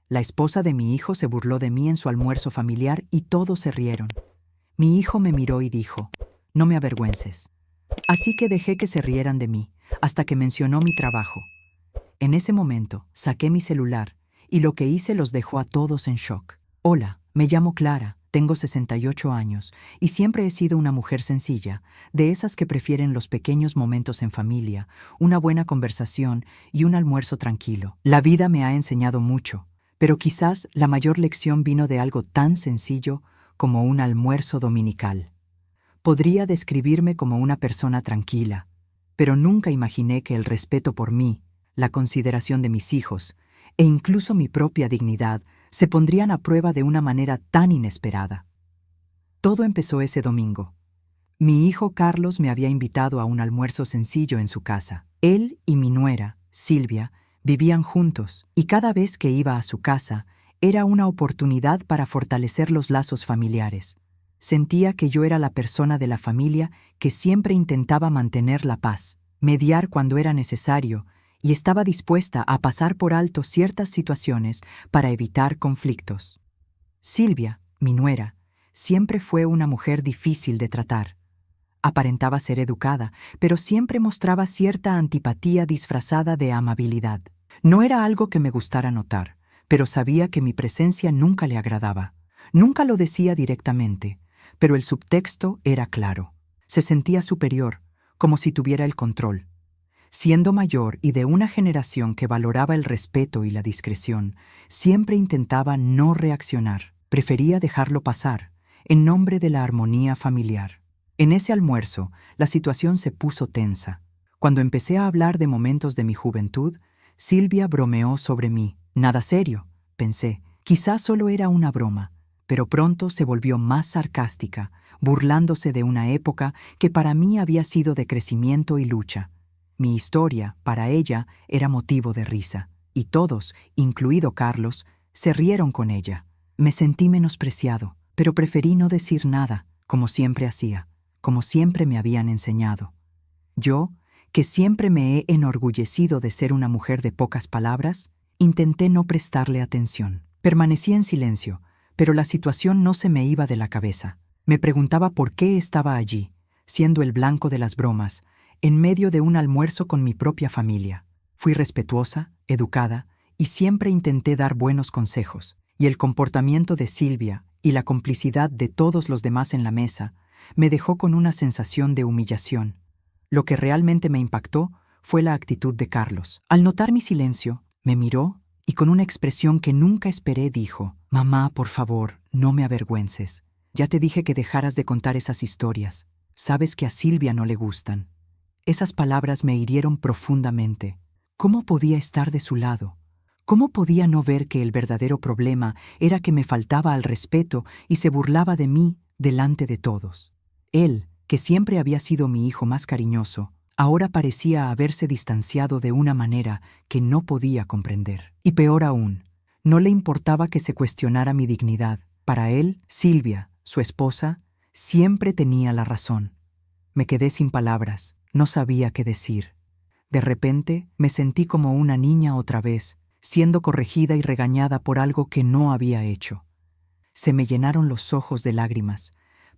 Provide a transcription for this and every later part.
La esposa de mi hijo se burló de mí en su almuerzo familiar y todos se rieron. Mi hijo me miró y dijo, «No me avergüences». Así que dejé que se rieran de mí, hasta que mencionó mi trabajo. En ese momento, saqué mi celular y lo que hice los dejó a todos en shock. Hola, me llamo Clara, tengo 68 años y siempre he sido una mujer sencilla, de esas que prefieren los pequeños momentos en familia, una buena conversación y un almuerzo tranquilo. La vida me ha enseñado mucho, pero quizás la mayor lección vino de algo tan sencillo como un almuerzo dominical. Podría describirme como una persona tranquila, pero nunca imaginé que el respeto por mí, la consideración de mis hijos e incluso mi propia dignidad se pondrían a prueba de una manera tan inesperada. Todo empezó ese domingo. Mi hijo Carlos me había invitado a un almuerzo sencillo en su casa. Él y mi nuera, Silvia, vivían juntos y cada vez que iba a su casa era una oportunidad para fortalecer los lazos familiares. Sentía que yo era la persona de la familia que siempre intentaba mantener la paz, mediar cuando era necesario y estaba dispuesta a pasar por alto ciertas situaciones para evitar conflictos. Silvia, mi nuera, siempre fue una mujer difícil de tratar. Aparentaba ser educada, pero siempre mostraba cierta antipatía disfrazada de amabilidad. No era algo que me gustara notar, pero sabía que mi presencia nunca le agradaba. Nunca lo decía directamente, pero el subtexto era claro. Se sentía superior, como si tuviera el control. Siendo mayor y de una generación que valoraba el respeto y la discreción, siempre intentaba no reaccionar. Prefería dejarlo pasar, en nombre de la armonía familiar. En ese almuerzo, la situación se puso tensa. Cuando empecé a hablar de momentos de mi juventud, Silvia bromeó sobre mí. Nada serio, pensé. Quizás solo era una broma, pero pronto se volvió más sarcástica, burlándose de una época que para mí había sido de crecimiento y lucha. Mi historia, para ella, era motivo de risa, y todos, incluido Carlos, se rieron con ella. Me sentí menospreciado, pero preferí no decir nada, como siempre hacía, como siempre me habían enseñado. Yo, que siempre me he enorgullecido de ser una mujer de pocas palabras, intenté no prestarle atención. Permanecí en silencio, pero la situación no se me iba de la cabeza. Me preguntaba por qué estaba allí, siendo el blanco de las bromas, en medio de un almuerzo con mi propia familia. Fui respetuosa, educada, y siempre intenté dar buenos consejos, y el comportamiento de Silvia y la complicidad de todos los demás en la mesa me dejó con una sensación de humillación. Lo que realmente me impactó fue la actitud de Carlos. Al notar mi silencio, me miró y con una expresión que nunca esperé dijo, «Mamá, por favor, no me avergüences. Ya te dije que dejaras de contar esas historias. Sabes que a Silvia no le gustan». Esas palabras me hirieron profundamente. ¿Cómo podía estar de su lado? ¿Cómo podía no ver que el verdadero problema era que me faltaba al respeto y se burlaba de mí delante de todos? Él, que siempre había sido mi hijo más cariñoso, ahora parecía haberse distanciado de una manera que no podía comprender. Y peor aún, no le importaba que se cuestionara mi dignidad. Para él, Silvia, su esposa, siempre tenía la razón. Me quedé sin palabras, no sabía qué decir. De repente me sentí como una niña otra vez, siendo corregida y regañada por algo que no había hecho. Se me llenaron los ojos de lágrimas,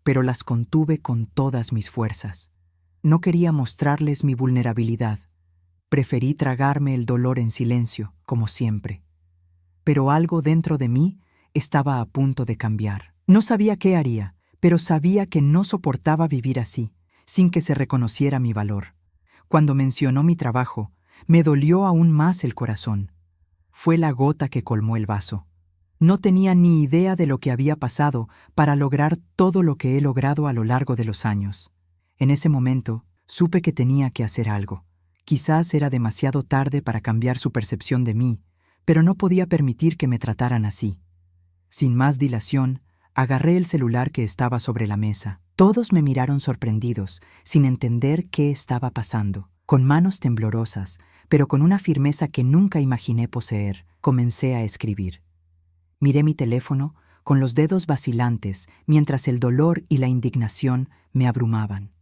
pero las contuve con todas mis fuerzas. No quería mostrarles mi vulnerabilidad. Preferí tragarme el dolor en silencio, como siempre. Pero algo dentro de mí estaba a punto de cambiar. No sabía qué haría, pero sabía que no soportaba vivir así, sin que se reconociera mi valor. Cuando mencionó mi trabajo, me dolió aún más el corazón. Fue la gota que colmó el vaso. No tenía ni idea de lo que había pasado para lograr todo lo que he logrado a lo largo de los años. En ese momento, supe que tenía que hacer algo. Quizás era demasiado tarde para cambiar su percepción de mí, pero no podía permitir que me trataran así. Sin más dilación, agarré el celular que estaba sobre la mesa. Todos me miraron sorprendidos, sin entender qué estaba pasando. Con manos temblorosas, pero con una firmeza que nunca imaginé poseer, comencé a escribir. Miré mi teléfono, con los dedos vacilantes, mientras el dolor y la indignación me abrumaban.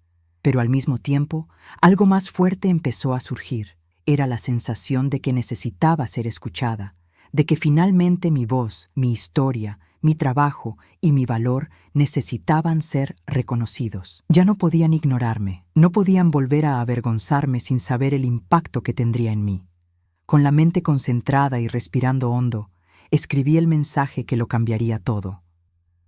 Pero al mismo tiempo, algo más fuerte empezó a surgir. Era la sensación de que necesitaba ser escuchada, de que finalmente mi voz, mi historia, mi trabajo y mi valor necesitaban ser reconocidos. Ya no podían ignorarme, no podían volver a avergonzarme sin saber el impacto que tendría en mí. Con la mente concentrada y respirando hondo, escribí el mensaje que lo cambiaría todo.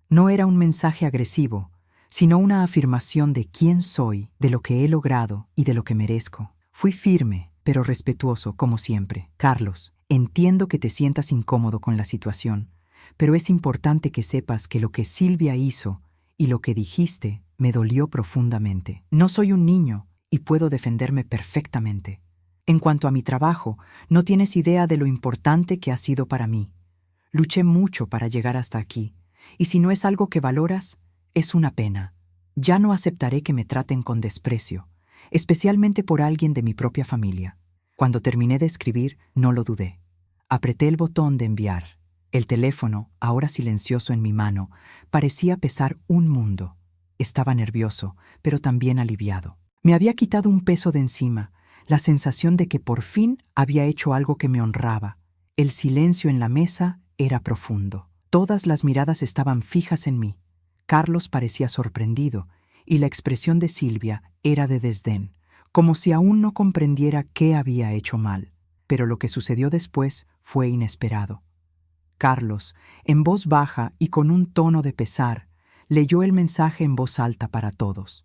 No era un mensaje agresivo, sino una afirmación de quién soy, de lo que he logrado y de lo que merezco. Fui firme, pero respetuoso, como siempre. Carlos, entiendo que te sientas incómodo con la situación, pero es importante que sepas que lo que Silvia hizo y lo que dijiste me dolió profundamente. No soy un niño y puedo defenderme perfectamente. En cuanto a mi trabajo, no tienes idea de lo importante que ha sido para mí. Luché mucho para llegar hasta aquí, y si no es algo que valoras, es una pena. Ya no aceptaré que me traten con desprecio, especialmente por alguien de mi propia familia. Cuando terminé de escribir, no lo dudé. Apreté el botón de enviar. El teléfono, ahora silencioso en mi mano, parecía pesar un mundo. Estaba nervioso, pero también aliviado. Me había quitado un peso de encima, la sensación de que por fin había hecho algo que me honraba. El silencio en la mesa era profundo. Todas las miradas estaban fijas en mí. Carlos parecía sorprendido, y la expresión de Silvia era de desdén, como si aún no comprendiera qué había hecho mal. Pero lo que sucedió después fue inesperado. Carlos, en voz baja y con un tono de pesar, leyó el mensaje en voz alta para todos.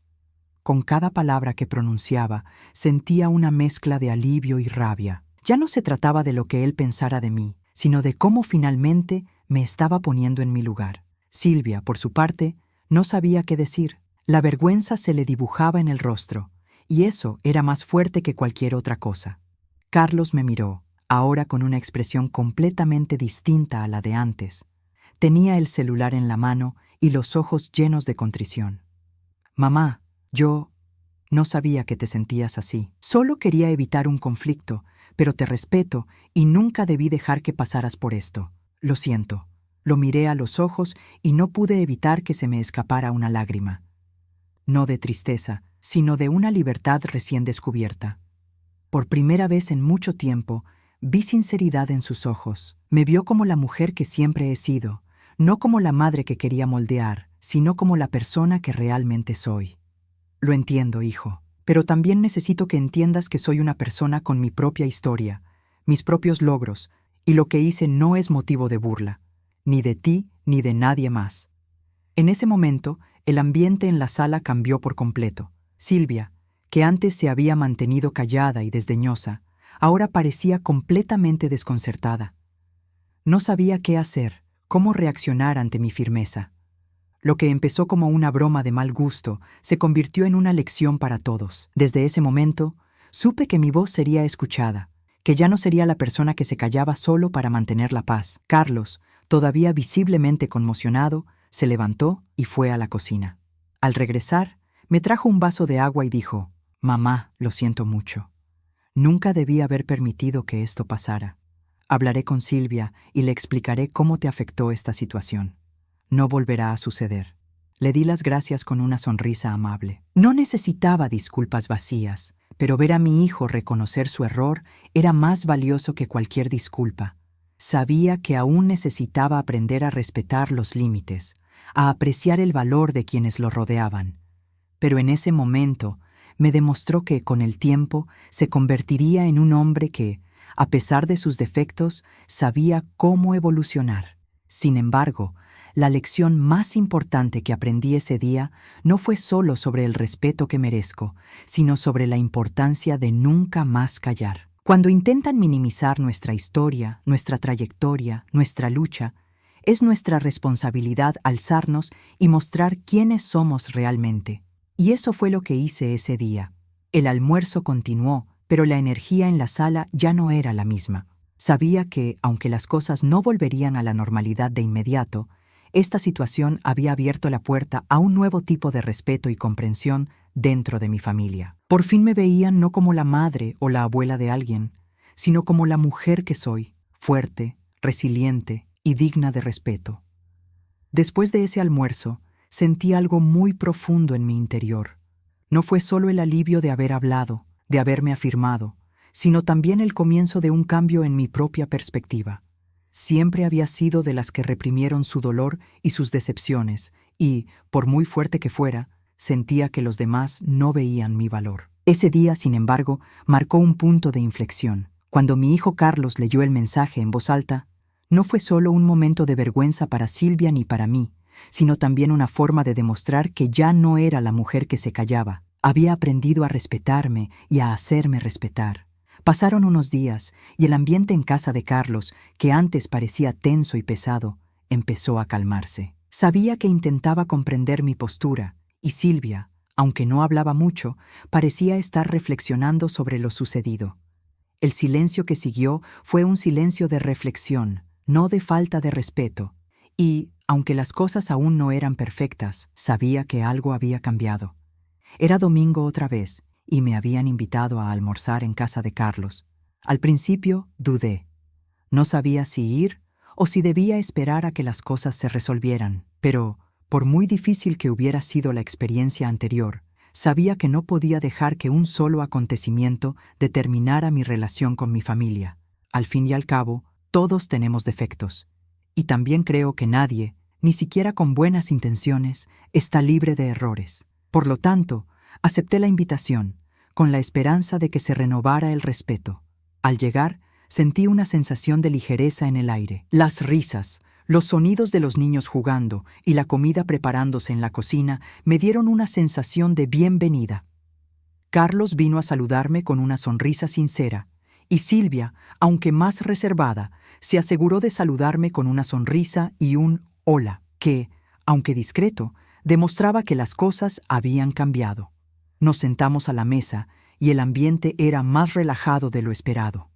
Con cada palabra que pronunciaba, sentía una mezcla de alivio y rabia. Ya no se trataba de lo que él pensara de mí, sino de cómo finalmente me estaba poniendo en mi lugar. Silvia, por su parte, no sabía qué decir. La vergüenza se le dibujaba en el rostro, y eso era más fuerte que cualquier otra cosa. Carlos me miró, ahora con una expresión completamente distinta a la de antes. Tenía el celular en la mano y los ojos llenos de contrición. «Mamá, yo no sabía que te sentías así. Solo quería evitar un conflicto, pero te respeto y nunca debí dejar que pasaras por esto. Lo siento». Lo miré a los ojos y no pude evitar que se me escapara una lágrima. No de tristeza, sino de una libertad recién descubierta. Por primera vez en mucho tiempo, vi sinceridad en sus ojos. Me vio como la mujer que siempre he sido, no como la madre que quería moldear, sino como la persona que realmente soy. Lo entiendo, hijo, pero también necesito que entiendas que soy una persona con mi propia historia, mis propios logros, y lo que hice no es motivo de burla, ni de ti ni de nadie más. En ese momento, el ambiente en la sala cambió por completo. Silvia, que antes se había mantenido callada y desdeñosa, ahora parecía completamente desconcertada. No sabía qué hacer, cómo reaccionar ante mi firmeza. Lo que empezó como una broma de mal gusto se convirtió en una lección para todos. Desde ese momento, supe que mi voz sería escuchada, que ya no sería la persona que se callaba solo para mantener la paz. Carlos, todavía visiblemente conmocionado, se levantó y fue a la cocina. Al regresar, me trajo un vaso de agua y dijo: «Mamá, lo siento mucho. Nunca debí haber permitido que esto pasara. Hablaré con Silvia y le explicaré cómo te afectó esta situación. No volverá a suceder». Le di las gracias con una sonrisa amable. No necesitaba disculpas vacías, pero ver a mi hijo reconocer su error era más valioso que cualquier disculpa. Sabía que aún necesitaba aprender a respetar los límites, a apreciar el valor de quienes lo rodeaban. Pero en ese momento me demostró que, con el tiempo, se convertiría en un hombre que, a pesar de sus defectos, sabía cómo evolucionar. Sin embargo, la lección más importante que aprendí ese día no fue solo sobre el respeto que merezco, sino sobre la importancia de nunca más callar. Cuando intentan minimizar nuestra historia, nuestra trayectoria, nuestra lucha, es nuestra responsabilidad alzarnos y mostrar quiénes somos realmente. Y eso fue lo que hice ese día. El almuerzo continuó, pero la energía en la sala ya no era la misma. Sabía que, aunque las cosas no volverían a la normalidad de inmediato, esta situación había abierto la puerta a un nuevo tipo de respeto y comprensión dentro de mi familia. Por fin me veían no como la madre o la abuela de alguien, sino como la mujer que soy, fuerte, resiliente y digna de respeto. Después de ese almuerzo, sentí algo muy profundo en mi interior. No fue solo el alivio de haber hablado, de haberme afirmado, sino también el comienzo de un cambio en mi propia perspectiva. siempre había sido de las que reprimieron su dolor y sus decepciones, y, por muy fuerte que fuera, sentía que los demás no veían mi valor. Ese día, sin embargo, marcó un punto de inflexión. Cuando mi hijo Carlos leyó el mensaje en voz alta, no fue solo un momento de vergüenza para Silvia ni para mí, sino también una forma de demostrar que ya no era la mujer que se callaba. Había aprendido a respetarme y a hacerme respetar. Pasaron unos días y el ambiente en casa de Carlos, que antes parecía tenso y pesado, empezó a calmarse. Sabía que intentaba comprender mi postura, y Silvia, aunque no hablaba mucho, parecía estar reflexionando sobre lo sucedido. El silencio que siguió fue un silencio de reflexión, no de falta de respeto, y, aunque las cosas aún no eran perfectas, sabía que algo había cambiado. Era domingo otra vez, y me habían invitado a almorzar en casa de Carlos. Al principio dudé. No sabía si ir o si debía esperar a que las cosas se resolvieran, pero, por muy difícil que hubiera sido la experiencia anterior, sabía que no podía dejar que un solo acontecimiento determinara mi relación con mi familia. Al fin y al cabo, todos tenemos defectos. Y también creo que nadie, ni siquiera con buenas intenciones, está libre de errores. Por lo tanto, acepté la invitación, con la esperanza de que se renovara el respeto. Al llegar, sentí una sensación de ligereza en el aire. Las risas, los sonidos de los niños jugando y la comida preparándose en la cocina me dieron una sensación de bienvenida. Carlos vino a saludarme con una sonrisa sincera, y Silvia, aunque más reservada, se aseguró de saludarme con una sonrisa y un hola, que, aunque discreto, demostraba que las cosas habían cambiado. Nos sentamos a la mesa y el ambiente era más relajado de lo esperado.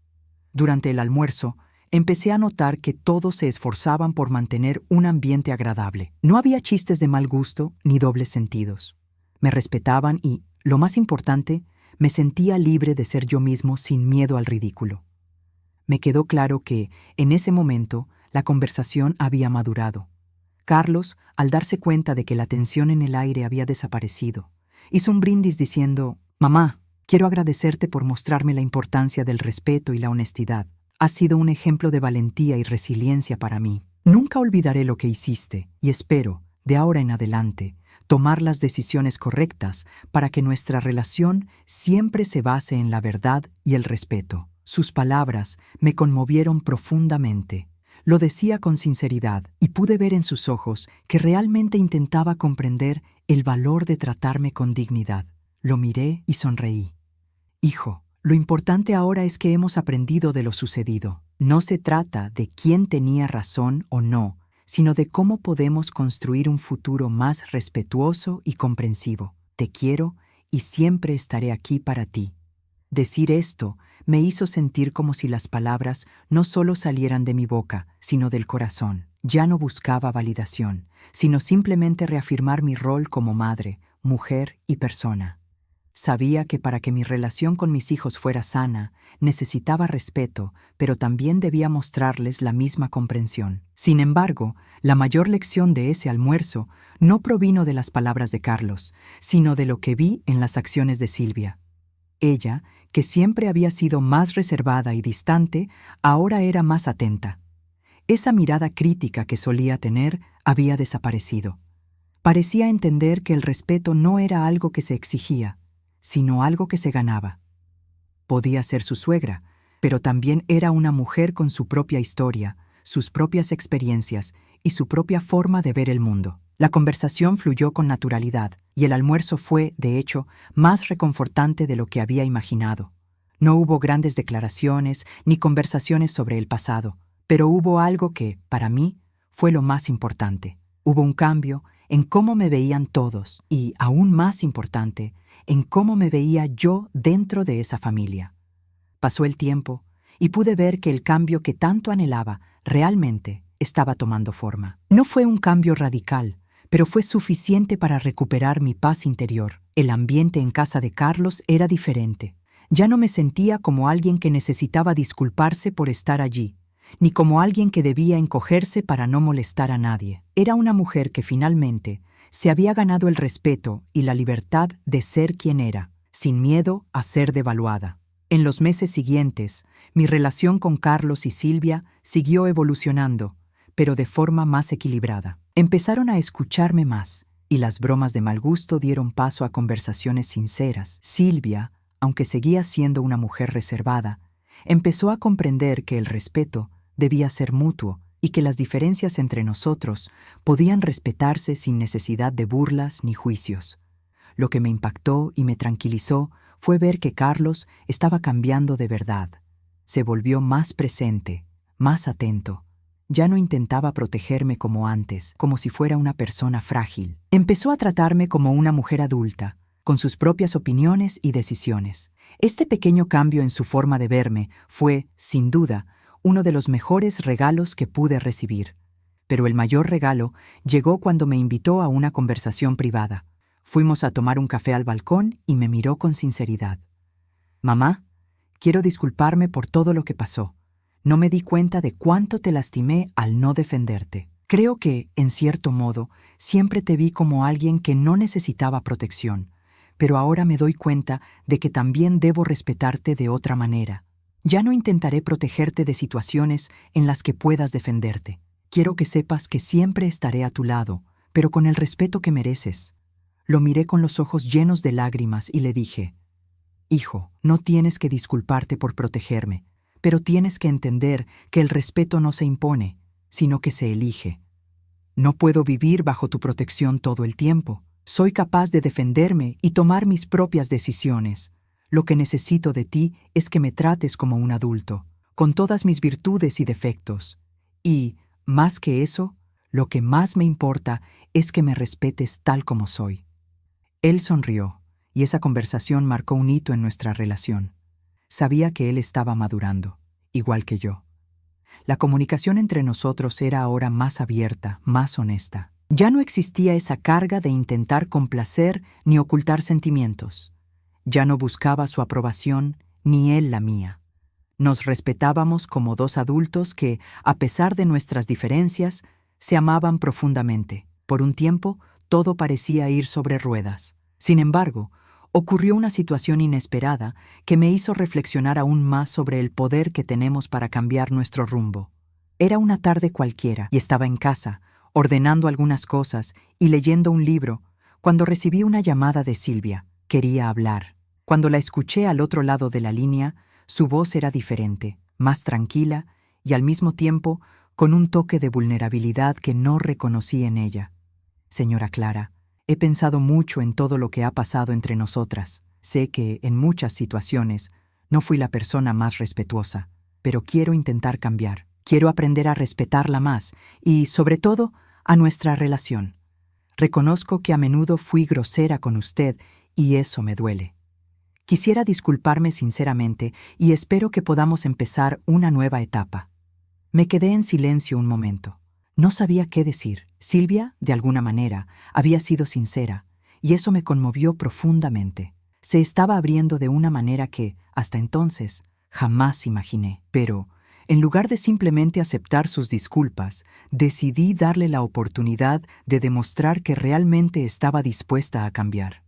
Durante el almuerzo, empecé a notar que todos se esforzaban por mantener un ambiente agradable. No había chistes de mal gusto ni dobles sentidos. Me respetaban y, lo más importante, me sentía libre de ser yo mismo sin miedo al ridículo. Me quedó claro que, en ese momento, la conversación había madurado. Carlos, al darse cuenta de que la tensión en el aire había desaparecido, hizo un brindis diciendo: «Mamá, quiero agradecerte por mostrarme la importancia del respeto y la honestidad. Has sido un ejemplo de valentía y resiliencia para mí. Nunca olvidaré lo que hiciste y espero, de ahora en adelante, tomar las decisiones correctas para que nuestra relación siempre se base en la verdad y el respeto». Sus palabras me conmovieron profundamente. Lo decía con sinceridad y pude ver en sus ojos que realmente intentaba comprender el valor de tratarme con dignidad. Lo miré y sonreí. «Hijo, lo importante ahora es que hemos aprendido de lo sucedido. No se trata de quién tenía razón o no, sino de cómo podemos construir un futuro más respetuoso y comprensivo. Te quiero y siempre estaré aquí para ti». Decir esto me hizo sentir como si las palabras no solo salieran de mi boca, sino del corazón. Ya no buscaba validación, sino simplemente reafirmar mi rol como madre, mujer y persona. Sabía que para que mi relación con mis hijos fuera sana, necesitaba respeto, pero también debía mostrarles la misma comprensión. Sin embargo, la mayor lección de ese almuerzo no provino de las palabras de Carlos, sino de lo que vi en las acciones de Silvia. Ella, que siempre había sido más reservada y distante, ahora era más atenta. Esa mirada crítica que solía tener había desaparecido. Parecía entender que el respeto no era algo que se exigía, sino algo que se ganaba. Podía ser su suegra, pero también era una mujer con su propia historia, sus propias experiencias y su propia forma de ver el mundo. La conversación fluyó con naturalidad, y el almuerzo fue, de hecho, más reconfortante de lo que había imaginado. No hubo grandes declaraciones ni conversaciones sobre el pasado, pero hubo algo que, para mí, fue lo más importante. Hubo un cambio en cómo me veían todos y, aún más importante, en cómo me veía yo dentro de esa familia. Pasó el tiempo y pude ver que el cambio que tanto anhelaba realmente estaba tomando forma. No fue un cambio radical, pero fue suficiente para recuperar mi paz interior. El ambiente en casa de Carlos era diferente. Ya no me sentía como alguien que necesitaba disculparse por estar allí, ni como alguien que debía encogerse para no molestar a nadie. Era una mujer que finalmente se había ganado el respeto y la libertad de ser quien era, sin miedo a ser devaluada. En los meses siguientes, mi relación con Carlos y Silvia siguió evolucionando, pero de forma más equilibrada. Empezaron a escucharme más, y las bromas de mal gusto dieron paso a conversaciones sinceras. Silvia, aunque seguía siendo una mujer reservada, empezó a comprender que el respeto debía ser mutuo y que las diferencias entre nosotros podían respetarse sin necesidad de burlas ni juicios. Lo que me impactó y me tranquilizó fue ver que Carlos estaba cambiando de verdad. Se volvió más presente, más atento. Ya no intentaba protegerme como antes, como si fuera una persona frágil. Empezó a tratarme como una mujer adulta, con sus propias opiniones y decisiones. Este pequeño cambio en su forma de verme fue, sin duda, uno de los mejores regalos que pude recibir. Pero el mayor regalo llegó cuando me invitó a una conversación privada. Fuimos a tomar un café al balcón y me miró con sinceridad. «Mamá, quiero disculparme por todo lo que pasó. No me di cuenta de cuánto te lastimé al no defenderte. Creo que, en cierto modo, siempre te vi como alguien que no necesitaba protección, pero ahora me doy cuenta de que también debo respetarte de otra manera. Ya no intentaré protegerte de situaciones en las que puedas defenderte. Quiero que sepas que siempre estaré a tu lado, pero con el respeto que mereces». Lo miré con los ojos llenos de lágrimas y le dije: «Hijo, no tienes que disculparte por protegerme, pero tienes que entender que el respeto no se impone, sino que se elige. No puedo vivir bajo tu protección todo el tiempo. Soy capaz de defenderme y tomar mis propias decisiones. Lo que necesito de ti es que me trates como un adulto, con todas mis virtudes y defectos. Y, más que eso, lo que más me importa es que me respetes tal como soy». Él sonrió, y esa conversación marcó un hito en nuestra relación. Sabía que él estaba madurando, igual que yo. La comunicación entre nosotros era ahora más abierta, más honesta. Ya no existía esa carga de intentar complacer ni ocultar sentimientos. Ya no buscaba su aprobación, ni él la mía. Nos respetábamos como dos adultos que, a pesar de nuestras diferencias, se amaban profundamente. Por un tiempo, todo parecía ir sobre ruedas. Sin embargo, ocurrió una situación inesperada que me hizo reflexionar aún más sobre el poder que tenemos para cambiar nuestro rumbo. Era una tarde cualquiera y estaba en casa, ordenando algunas cosas y leyendo un libro, cuando recibí una llamada de Silvia. Quería hablar. Cuando la escuché al otro lado de la línea, su voz era diferente, más tranquila y al mismo tiempo con un toque de vulnerabilidad que no reconocí en ella. «Señora Clara, he pensado mucho en todo lo que ha pasado entre nosotras. Sé que, en muchas situaciones, no fui la persona más respetuosa, pero quiero intentar cambiar. Quiero aprender a respetarla más y, sobre todo, a nuestra relación. Reconozco que a menudo fui grosera con usted y eso me duele. Quisiera disculparme sinceramente y espero que podamos empezar una nueva etapa». Me quedé en silencio un momento. No sabía qué decir. Silvia, de alguna manera, había sido sincera, y eso me conmovió profundamente. Se estaba abriendo de una manera que, hasta entonces, jamás imaginé. Pero, en lugar de simplemente aceptar sus disculpas, decidí darle la oportunidad de demostrar que realmente estaba dispuesta a cambiar.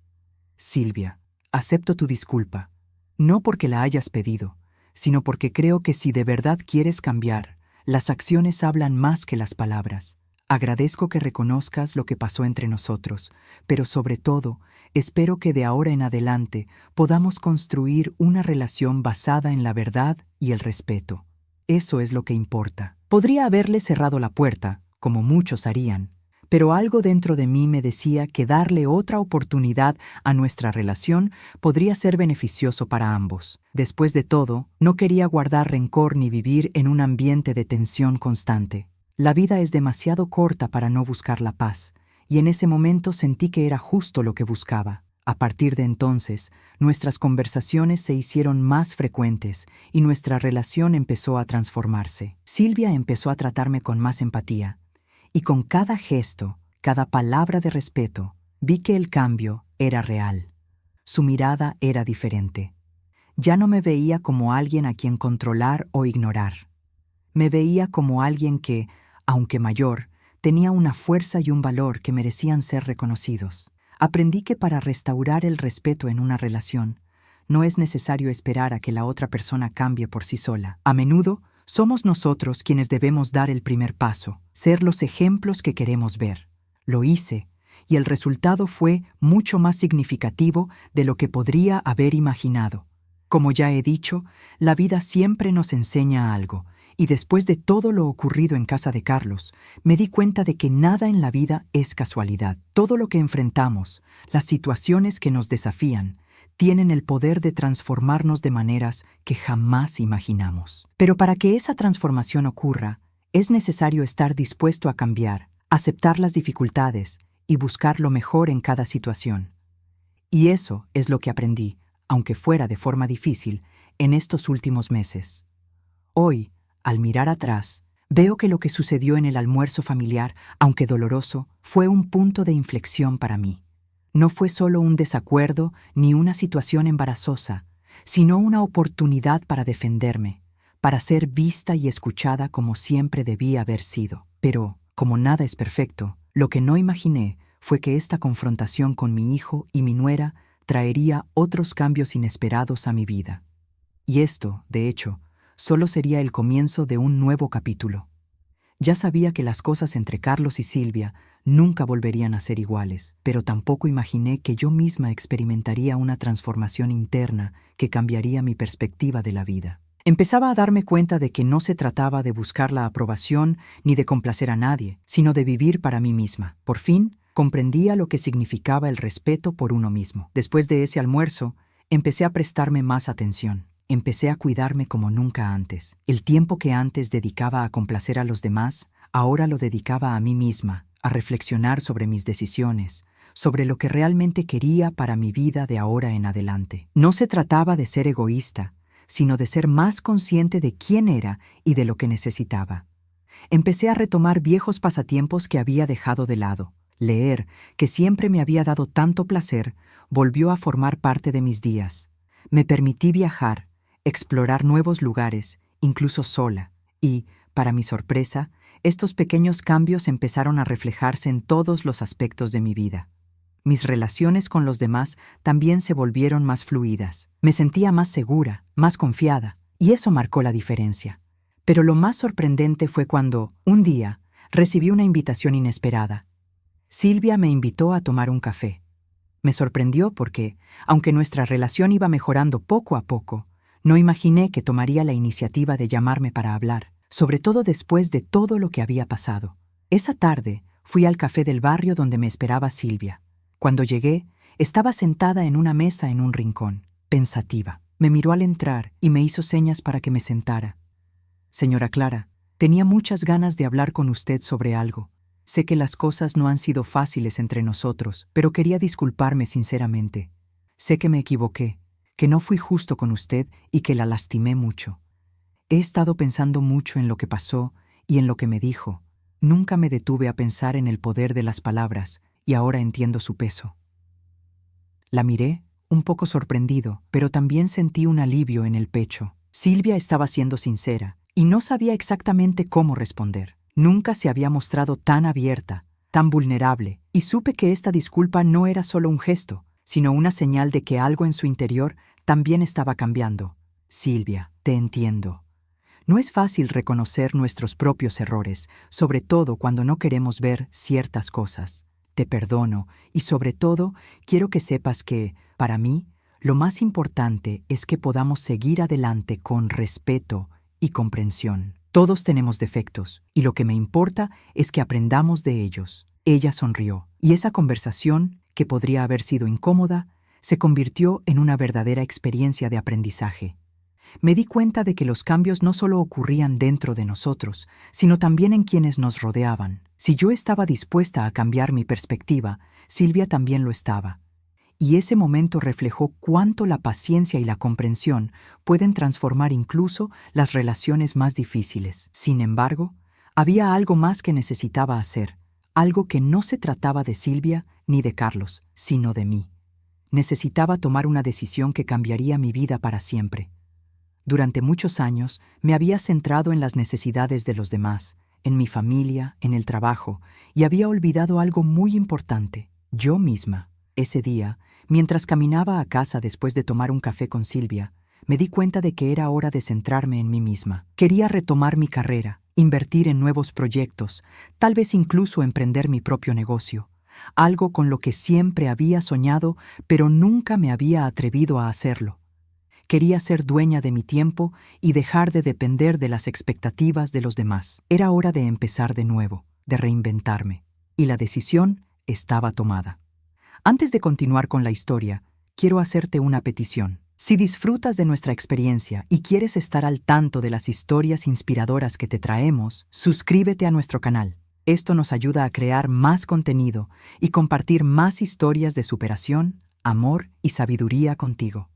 «Silvia, acepto tu disculpa, no porque la hayas pedido, sino porque creo que si de verdad quieres cambiar, las acciones hablan más que las palabras. Agradezco que reconozcas lo que pasó entre nosotros, pero sobre todo, espero que de ahora en adelante podamos construir una relación basada en la verdad y el respeto. Eso es lo que importa». Podría haberle cerrado la puerta, como muchos harían, pero algo dentro de mí me decía que darle otra oportunidad a nuestra relación podría ser beneficioso para ambos. Después de todo, no quería guardar rencor ni vivir en un ambiente de tensión constante. La vida es demasiado corta para no buscar la paz, y en ese momento sentí que era justo lo que buscaba. A partir de entonces, nuestras conversaciones se hicieron más frecuentes y nuestra relación empezó a transformarse. Silvia empezó a tratarme con más empatía, y con cada gesto, cada palabra de respeto, vi que el cambio era real. Su mirada era diferente. Ya no me veía como alguien a quien controlar o ignorar. Me veía como alguien que, aunque mayor, tenía una fuerza y un valor que merecían ser reconocidos. Aprendí que para restaurar el respeto en una relación, no es necesario esperar a que la otra persona cambie por sí sola. A menudo, somos nosotros quienes debemos dar el primer paso, ser los ejemplos que queremos ver. Lo hice, y el resultado fue mucho más significativo de lo que podría haber imaginado. Como ya he dicho, la vida siempre nos enseña algo, y después de todo lo ocurrido en casa de Carlos, me di cuenta de que nada en la vida es casualidad. Todo lo que enfrentamos, las situaciones que nos desafían, tienen el poder de transformarnos de maneras que jamás imaginamos. Pero para que esa transformación ocurra, es necesario estar dispuesto a cambiar, aceptar las dificultades y buscar lo mejor en cada situación. Y eso es lo que aprendí, aunque fuera de forma difícil, en estos últimos meses. Hoy, al mirar atrás, veo que lo que sucedió en el almuerzo familiar, aunque doloroso, fue un punto de inflexión para mí. No fue solo un desacuerdo ni una situación embarazosa, sino una oportunidad para defenderme, para ser vista y escuchada como siempre debía haber sido. Pero, como nada es perfecto, lo que no imaginé fue que esta confrontación con mi hijo y mi nuera traería otros cambios inesperados a mi vida. Y esto, de hecho, solo sería el comienzo de un nuevo capítulo. Ya sabía que las cosas entre Carlos y Silvia nunca volverían a ser iguales, pero tampoco imaginé que yo misma experimentaría una transformación interna que cambiaría mi perspectiva de la vida. Empezaba a darme cuenta de que no se trataba de buscar la aprobación ni de complacer a nadie, sino de vivir para mí misma. Por fin, comprendía lo que significaba el respeto por uno mismo. Después de ese almuerzo, empecé a prestarme más atención. Empecé a cuidarme como nunca antes. El tiempo que antes dedicaba a complacer a los demás, ahora lo dedicaba a mí misma, a reflexionar sobre mis decisiones, sobre lo que realmente quería para mi vida de ahora en adelante. No se trataba de ser egoísta, sino de ser más consciente de quién era y de lo que necesitaba. Empecé a retomar viejos pasatiempos que había dejado de lado. Leer, que siempre me había dado tanto placer, volvió a formar parte de mis días. Me permití viajar, explorar nuevos lugares, incluso sola, y, para mi sorpresa, estos pequeños cambios empezaron a reflejarse en todos los aspectos de mi vida. Mis relaciones con los demás también se volvieron más fluidas. Me sentía más segura, más confiada, y eso marcó la diferencia. Pero lo más sorprendente fue cuando, un día, recibí una invitación inesperada. Silvia me invitó a tomar un café. Me sorprendió porque, aunque nuestra relación iba mejorando poco a poco, no imaginé que tomaría la iniciativa de llamarme para hablar, sobre todo después de todo lo que había pasado. Esa tarde fui al café del barrio donde me esperaba Silvia. Cuando llegué, estaba sentada en una mesa en un rincón, pensativa. Me miró al entrar y me hizo señas para que me sentara. Señora Clara, tenía muchas ganas de hablar con usted sobre algo. Sé que las cosas no han sido fáciles entre nosotros, pero quería disculparme sinceramente. Sé que me equivoqué, que no fui justo con usted y que la lastimé mucho. He estado pensando mucho en lo que pasó y en lo que me dijo. Nunca me detuve a pensar en el poder de las palabras y ahora entiendo su peso. La miré, un poco sorprendido, pero también sentí un alivio en el pecho. Silvia estaba siendo sincera y no sabía exactamente cómo responder. Nunca se había mostrado tan abierta, tan vulnerable, y supe que esta disculpa no era solo un gesto, sino una señal de que algo en su interior también estaba cambiando. Silvia, te entiendo. No es fácil reconocer nuestros propios errores, sobre todo cuando no queremos ver ciertas cosas. Te perdono y sobre todo quiero que sepas que, para mí, lo más importante es que podamos seguir adelante con respeto y comprensión. Todos tenemos defectos y lo que me importa es que aprendamos de ellos. Ella sonrió y esa conversación, que podría haber sido incómoda, se convirtió en una verdadera experiencia de aprendizaje. Me di cuenta de que los cambios no solo ocurrían dentro de nosotros, sino también en quienes nos rodeaban. Si yo estaba dispuesta a cambiar mi perspectiva, Silvia también lo estaba. Y ese momento reflejó cuánto la paciencia y la comprensión pueden transformar incluso las relaciones más difíciles. Sin embargo, había algo más que necesitaba hacer, algo que no se trataba de Silvia ni de Carlos, sino de mí. Necesitaba tomar una decisión que cambiaría mi vida para siempre. Durante muchos años me había centrado en las necesidades de los demás, en mi familia, en el trabajo, y había olvidado algo muy importante, yo misma. Ese día, Mientras caminaba a casa después de tomar un café con Silvia, me di cuenta de que era hora de centrarme en mí misma. Quería retomar mi carrera, invertir en nuevos proyectos, tal vez incluso emprender mi propio negocio, algo con lo que siempre había soñado, pero nunca me había atrevido a hacerlo. Quería ser dueña de mi tiempo y dejar de depender de las expectativas de los demás. Era hora de empezar de nuevo, de reinventarme, y la decisión estaba tomada. Antes de continuar con la historia, quiero hacerte una petición. Si disfrutas de nuestra experiencia y quieres estar al tanto de las historias inspiradoras que te traemos, suscríbete a nuestro canal. Esto nos ayuda a crear más contenido y compartir más historias de superación, amor y sabiduría contigo.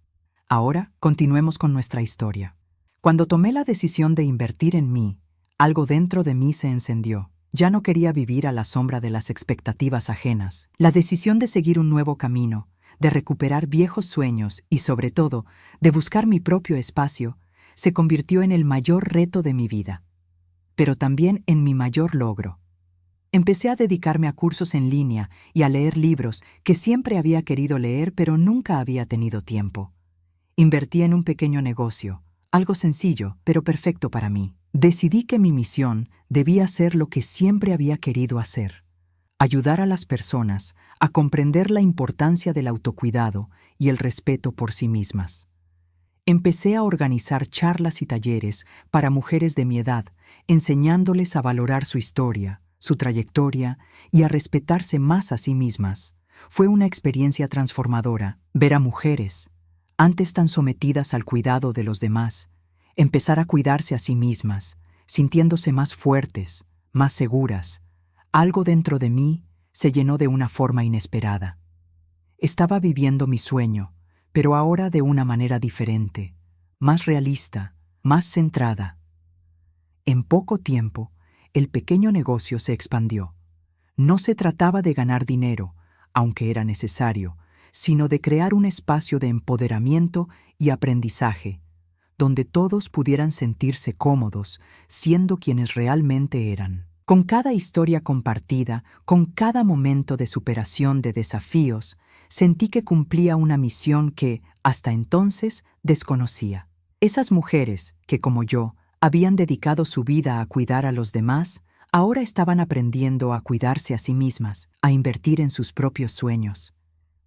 Ahora, continuemos con nuestra historia. Cuando tomé la decisión de invertir en mí, algo dentro de mí se encendió. Ya no quería vivir a la sombra de las expectativas ajenas. La decisión de seguir un nuevo camino, de recuperar viejos sueños y, sobre todo, de buscar mi propio espacio, se convirtió en el mayor reto de mi vida, pero también en mi mayor logro. Empecé a dedicarme a cursos en línea y a leer libros que siempre había querido leer pero nunca había tenido tiempo. Invertí en un pequeño negocio, algo sencillo pero perfecto para mí. Decidí que mi misión debía ser lo que siempre había querido hacer: ayudar a las personas a comprender la importancia del autocuidado y el respeto por sí mismas. Empecé a organizar charlas y talleres para mujeres de mi edad, enseñándoles a valorar su historia, su trayectoria y a respetarse más a sí mismas. Fue una experiencia transformadora ver a mujeres, antes tan sometidas al cuidado de los demás, empezar a cuidarse a sí mismas, sintiéndose más fuertes, más seguras. Algo dentro de mí se llenó de una forma inesperada. Estaba viviendo mi sueño, pero ahora de una manera diferente, más realista, más centrada. En poco tiempo, el pequeño negocio se expandió. No se trataba de ganar dinero, aunque era necesario, sino de crear un espacio de empoderamiento y aprendizaje, donde todos pudieran sentirse cómodos siendo quienes realmente eran. Con cada historia compartida, con cada momento de superación de desafíos, sentí que cumplía una misión que, hasta entonces, desconocía. Esas mujeres que, como yo, habían dedicado su vida a cuidar a los demás, ahora estaban aprendiendo a cuidarse a sí mismas, a invertir en sus propios sueños.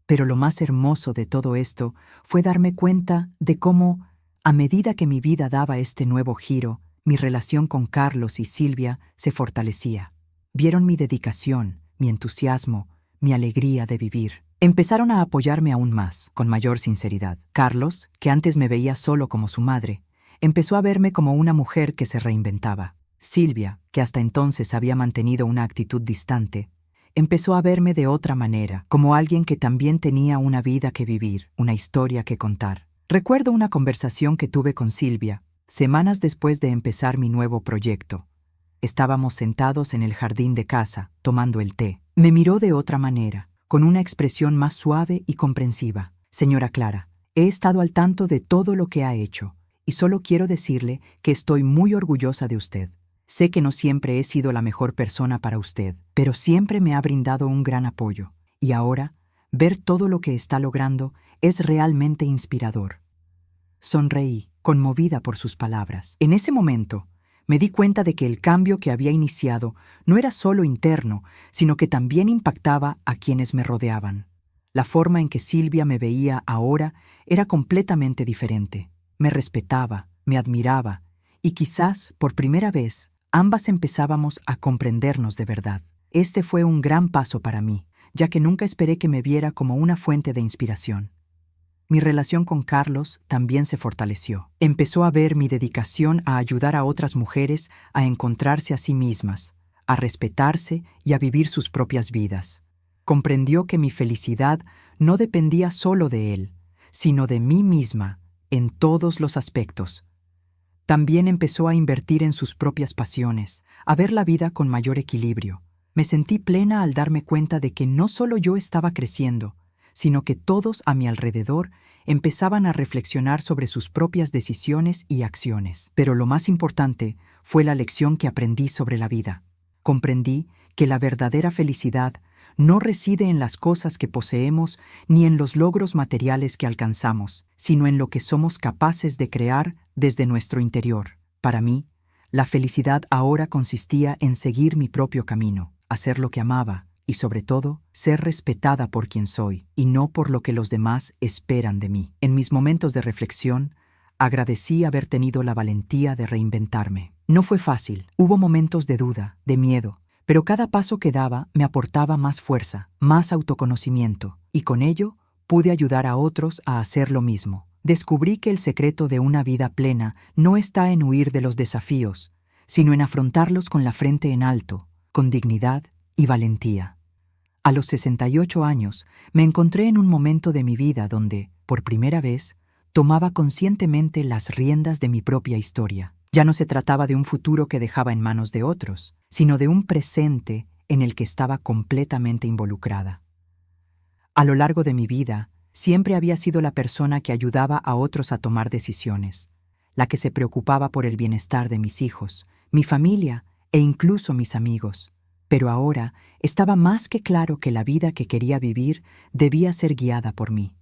Pero lo más hermoso de todo esto fue darme cuenta de cómo, a medida que mi vida daba este nuevo giro, mi relación con Carlos y Silvia se fortalecía. Vieron mi dedicación, mi entusiasmo, mi alegría de vivir. Empezaron a apoyarme aún más, con mayor sinceridad. Carlos, que antes me veía solo como su madre, empezó a verme como una mujer que se reinventaba. Silvia, que hasta entonces había mantenido una actitud distante, empezó a verme de otra manera, como alguien que también tenía una vida que vivir, una historia que contar. Recuerdo una conversación que tuve con Silvia, semanas después de empezar mi nuevo proyecto. Estábamos sentados en el jardín de casa, tomando el té. Me miró de otra manera, con una expresión más suave y comprensiva. Señora Clara, he estado al tanto de todo lo que ha hecho, y solo quiero decirle que estoy muy orgullosa de usted. Sé que no siempre he sido la mejor persona para usted, pero siempre me ha brindado un gran apoyo. Y ahora, ver todo lo que está logrando es realmente inspirador. Sonreí, conmovida por sus palabras. En ese momento, me di cuenta de que el cambio que había iniciado no era solo interno, sino que también impactaba a quienes me rodeaban. La forma en que Silvia me veía ahora era completamente diferente. Me respetaba, me admiraba, y quizás, por primera vez, ambas empezábamos a comprendernos de verdad. Este fue un gran paso para mí, ya que nunca esperé que me viera como una fuente de inspiración. Mi relación con Carlos también se fortaleció. Empezó a ver mi dedicación a ayudar a otras mujeres a encontrarse a sí mismas, a respetarse y a vivir sus propias vidas. Comprendió que mi felicidad no dependía solo de él, sino de mí misma, en todos los aspectos. También empezó a invertir en sus propias pasiones, a ver la vida con mayor equilibrio. Me sentí plena al darme cuenta de que no solo yo estaba creciendo, sino que todos a mi alrededor empezaban a reflexionar sobre sus propias decisiones y acciones. Pero lo más importante fue la lección que aprendí sobre la vida. Comprendí que la verdadera felicidad no reside en las cosas que poseemos ni en los logros materiales que alcanzamos, sino en lo que somos capaces de crear desde nuestro interior. Para mí, la felicidad ahora consistía en seguir mi propio camino, hacer lo que amaba y, sobre todo, ser respetada por quien soy y no por lo que los demás esperan de mí. En mis momentos de reflexión, agradecí haber tenido la valentía de reinventarme. No fue fácil, hubo momentos de duda, de miedo, pero cada paso que daba me aportaba más fuerza, más autoconocimiento, y con ello pude ayudar a otros a hacer lo mismo. Descubrí que el secreto de una vida plena no está en huir de los desafíos, sino en afrontarlos con la frente en alto, con dignidad y valentía. A los 68 años me encontré en un momento de mi vida donde, por primera vez, tomaba conscientemente las riendas de mi propia historia. Ya no se trataba de un futuro que dejaba en manos de otros, sino de un presente en el que estaba completamente involucrada. A lo largo de mi vida, siempre había sido la persona que ayudaba a otros a tomar decisiones, la que se preocupaba por el bienestar de mis hijos, mi familia e incluso mis amigos. Pero ahora estaba más que claro que la vida que quería vivir debía ser guiada por mí.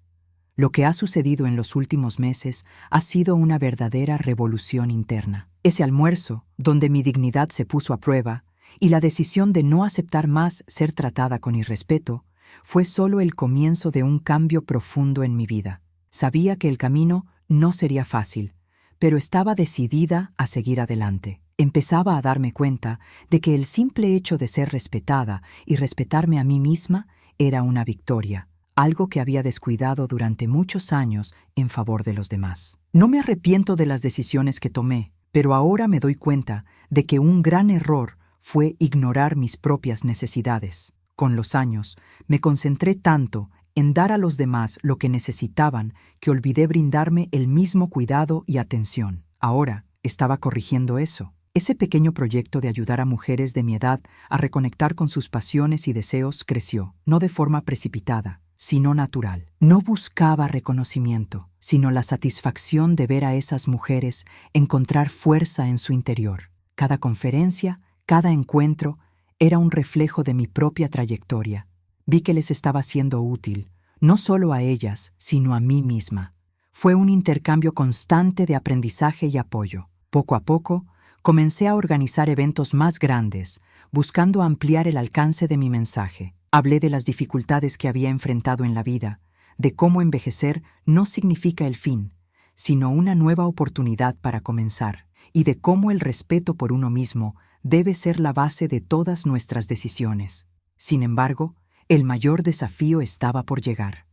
Lo que ha sucedido en los últimos meses ha sido una verdadera revolución interna. Ese almuerzo, donde mi dignidad se puso a prueba, y la decisión de no aceptar más ser tratada con irrespeto, fue solo el comienzo de un cambio profundo en mi vida. Sabía que el camino no sería fácil, pero estaba decidida a seguir adelante. Empezaba a darme cuenta de que el simple hecho de ser respetada y respetarme a mí misma era una victoria, algo que había descuidado durante muchos años en favor de los demás. No me arrepiento de las decisiones que tomé, pero ahora me doy cuenta de que un gran error fue ignorar mis propias necesidades. Con los años, me concentré tanto en dar a los demás lo que necesitaban que olvidé brindarme el mismo cuidado y atención. Ahora estaba corrigiendo eso. Ese pequeño proyecto de ayudar a mujeres de mi edad a reconectar con sus pasiones y deseos creció, no de forma precipitada, sino natural. No buscaba reconocimiento, sino la satisfacción de ver a esas mujeres encontrar fuerza en su interior. Cada conferencia, cada encuentro, era un reflejo de mi propia trayectoria. Vi que les estaba siendo útil, no solo a ellas, sino a mí misma. Fue un intercambio constante de aprendizaje y apoyo. Poco a poco, comencé a organizar eventos más grandes, buscando ampliar el alcance de mi mensaje. Hablé de las dificultades que había enfrentado en la vida, de cómo envejecer no significa el fin, sino una nueva oportunidad para comenzar, y de cómo el respeto por uno mismo debe ser la base de todas nuestras decisiones. Sin embargo, el mayor desafío estaba por llegar.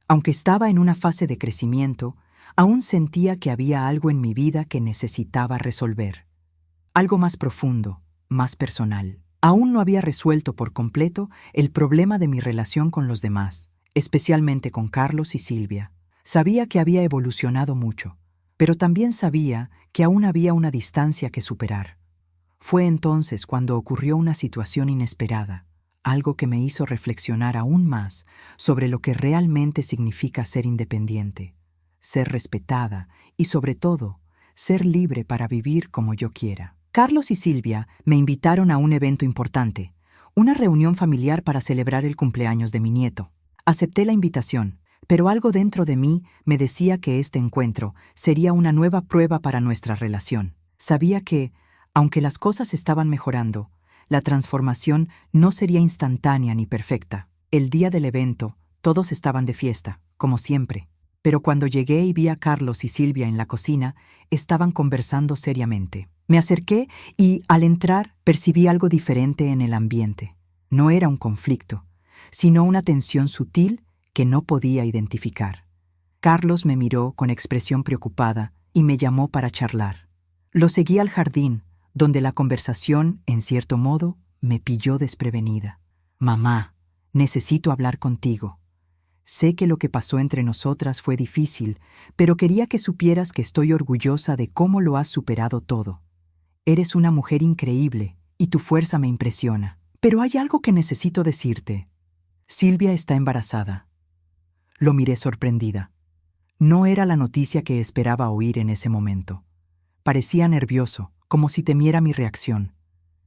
Aunque estaba en una fase de crecimiento, aún sentía que había algo en mi vida que necesitaba resolver. Algo más profundo, más personal. Aún no había resuelto por completo el problema de mi relación con los demás, especialmente con Carlos y Silvia. Sabía que había evolucionado mucho, pero también sabía que aún había una distancia que superar. Fue entonces cuando ocurrió una situación inesperada, algo que me hizo reflexionar aún más sobre lo que realmente significa ser independiente, ser respetada y, sobre todo, ser libre para vivir como yo quiera. Carlos y Silvia me invitaron a un evento importante, una reunión familiar para celebrar el cumpleaños de mi nieto. Acepté la invitación, pero algo dentro de mí me decía que este encuentro sería una nueva prueba para nuestra relación. Sabía que, aunque las cosas estaban mejorando, la transformación no sería instantánea ni perfecta. El día del evento, todos estaban de fiesta, como siempre. Pero cuando llegué y vi a Carlos y Silvia en la cocina, estaban conversando seriamente. Me acerqué y, al entrar, percibí algo diferente en el ambiente. No era un conflicto, sino una tensión sutil que no podía identificar. Carlos me miró con expresión preocupada y me llamó para charlar. Lo seguí al jardín, donde la conversación, en cierto modo, me pilló desprevenida. «Mamá, necesito hablar contigo. Sé que lo que pasó entre nosotras fue difícil, pero quería que supieras que estoy orgullosa de cómo lo has superado todo. Eres una mujer increíble y tu fuerza me impresiona. Pero hay algo que necesito decirte. Silvia está embarazada». Lo miré sorprendida. No era la noticia que esperaba oír en ese momento. Parecía nervioso, como si temiera mi reacción.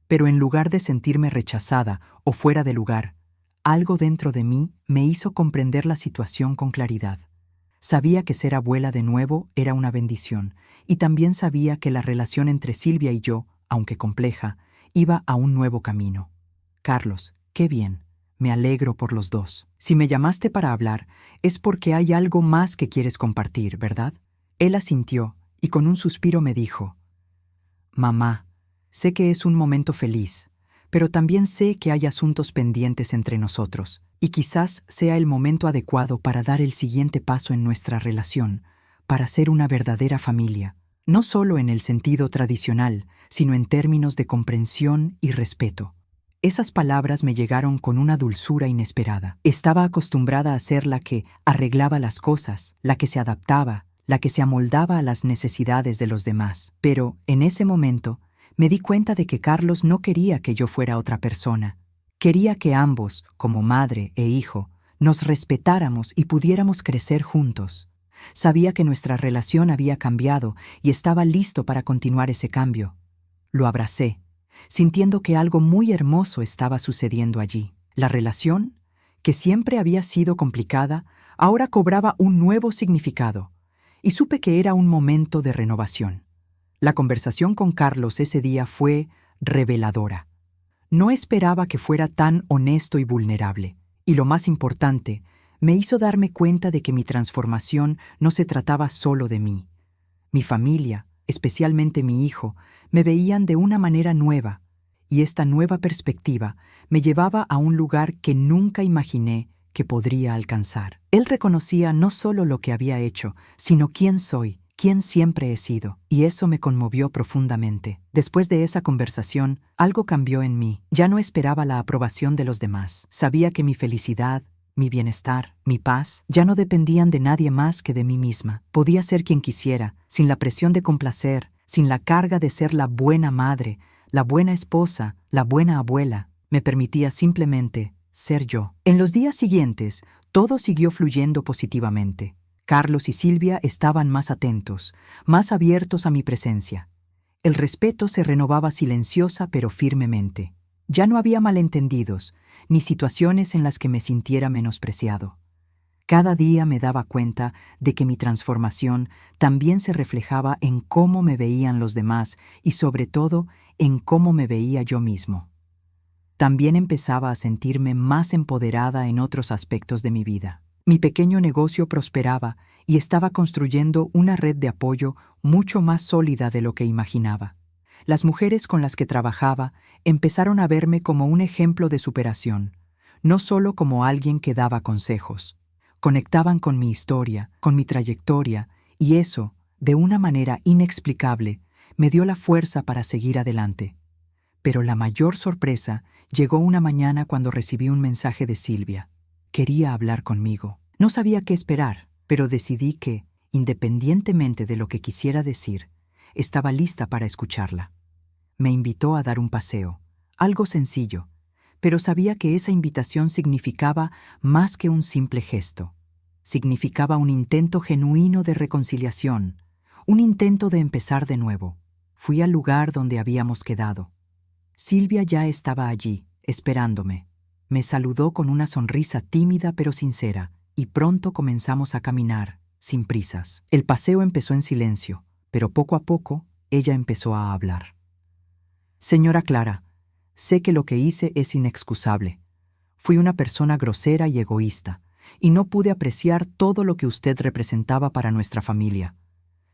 Pero en lugar de sentirme rechazada o fuera de lugar, algo dentro de mí me hizo comprender la situación con claridad. Sabía que ser abuela de nuevo era una bendición, y también sabía que la relación entre Silvia y yo, aunque compleja, iba a un nuevo camino. Carlos, qué bien. Me alegro por los dos. Si me llamaste para hablar, es porque hay algo más que quieres compartir, ¿verdad? Él asintió y con un suspiro me dijo: Mamá, sé que es un momento feliz, pero también sé que hay asuntos pendientes entre nosotros, y quizás sea el momento adecuado para dar el siguiente paso en nuestra relación, para ser una verdadera familia, no solo en el sentido tradicional, sino en términos de comprensión y respeto. Esas palabras me llegaron con una dulzura inesperada. Estaba acostumbrada a ser la que arreglaba las cosas, la que se adaptaba, la que se amoldaba a las necesidades de los demás. Pero, en ese momento, me di cuenta de que Carlos no quería que yo fuera otra persona. Quería que ambos, como madre e hijo, nos respetáramos y pudiéramos crecer juntos. Sabía que nuestra relación había cambiado y estaba listo para continuar ese cambio. Lo abracé, sintiendo que algo muy hermoso estaba sucediendo allí. La relación, que siempre había sido complicada, ahora cobraba un nuevo significado, y supe que era un momento de renovación. La conversación con Carlos ese día fue reveladora. No esperaba que fuera tan honesto y vulnerable, y lo más importante, me hizo darme cuenta de que mi transformación no se trataba solo de mí. Mi familia, especialmente mi hijo, me veían de una manera nueva, y esta nueva perspectiva me llevaba a un lugar que nunca imaginé que podría alcanzar. Él reconocía no solo lo que había hecho, sino quién soy, quién siempre he sido, y eso me conmovió profundamente. Después de esa conversación, algo cambió en mí. Ya no esperaba la aprobación de los demás. Sabía que mi felicidad, mi bienestar, mi paz, ya no dependían de nadie más que de mí misma. Podía ser quien quisiera, sin la presión de complacer, sin la carga de ser la buena madre, la buena esposa, la buena abuela. Me permitía simplemente ser yo. En los días siguientes, todo siguió fluyendo positivamente. Carlos y Silvia estaban más atentos, más abiertos a mi presencia. El respeto se renovaba silenciosa pero firmemente. Ya no había malentendidos, ni situaciones en las que me sintiera menospreciado. Cada día me daba cuenta de que mi transformación también se reflejaba en cómo me veían los demás y sobre todo en cómo me veía yo mismo. También empezaba a sentirme más empoderada en otros aspectos de mi vida. Mi pequeño negocio prosperaba y estaba construyendo una red de apoyo mucho más sólida de lo que imaginaba. Las mujeres con las que trabajaba empezaron a verme como un ejemplo de superación, no solo como alguien que daba consejos. Conectaban con mi historia, con mi trayectoria, y eso, de una manera inexplicable, me dio la fuerza para seguir adelante. Pero la mayor sorpresa llegó una mañana cuando recibí un mensaje de Silvia. Quería hablar conmigo. No sabía qué esperar, pero decidí que, independientemente de lo que quisiera decir, estaba lista para escucharla. Me invitó a dar un paseo, algo sencillo, pero sabía que esa invitación significaba más que un simple gesto. Significaba un intento genuino de reconciliación, un intento de empezar de nuevo. Fui al lugar donde habíamos quedado. Silvia ya estaba allí, esperándome. Me saludó con una sonrisa tímida pero sincera, y pronto comenzamos a caminar, sin prisas. El paseo empezó en silencio, pero poco a poco ella empezó a hablar. Señora Clara, sé que lo que hice es inexcusable. Fui una persona grosera y egoísta, y no pude apreciar todo lo que usted representaba para nuestra familia.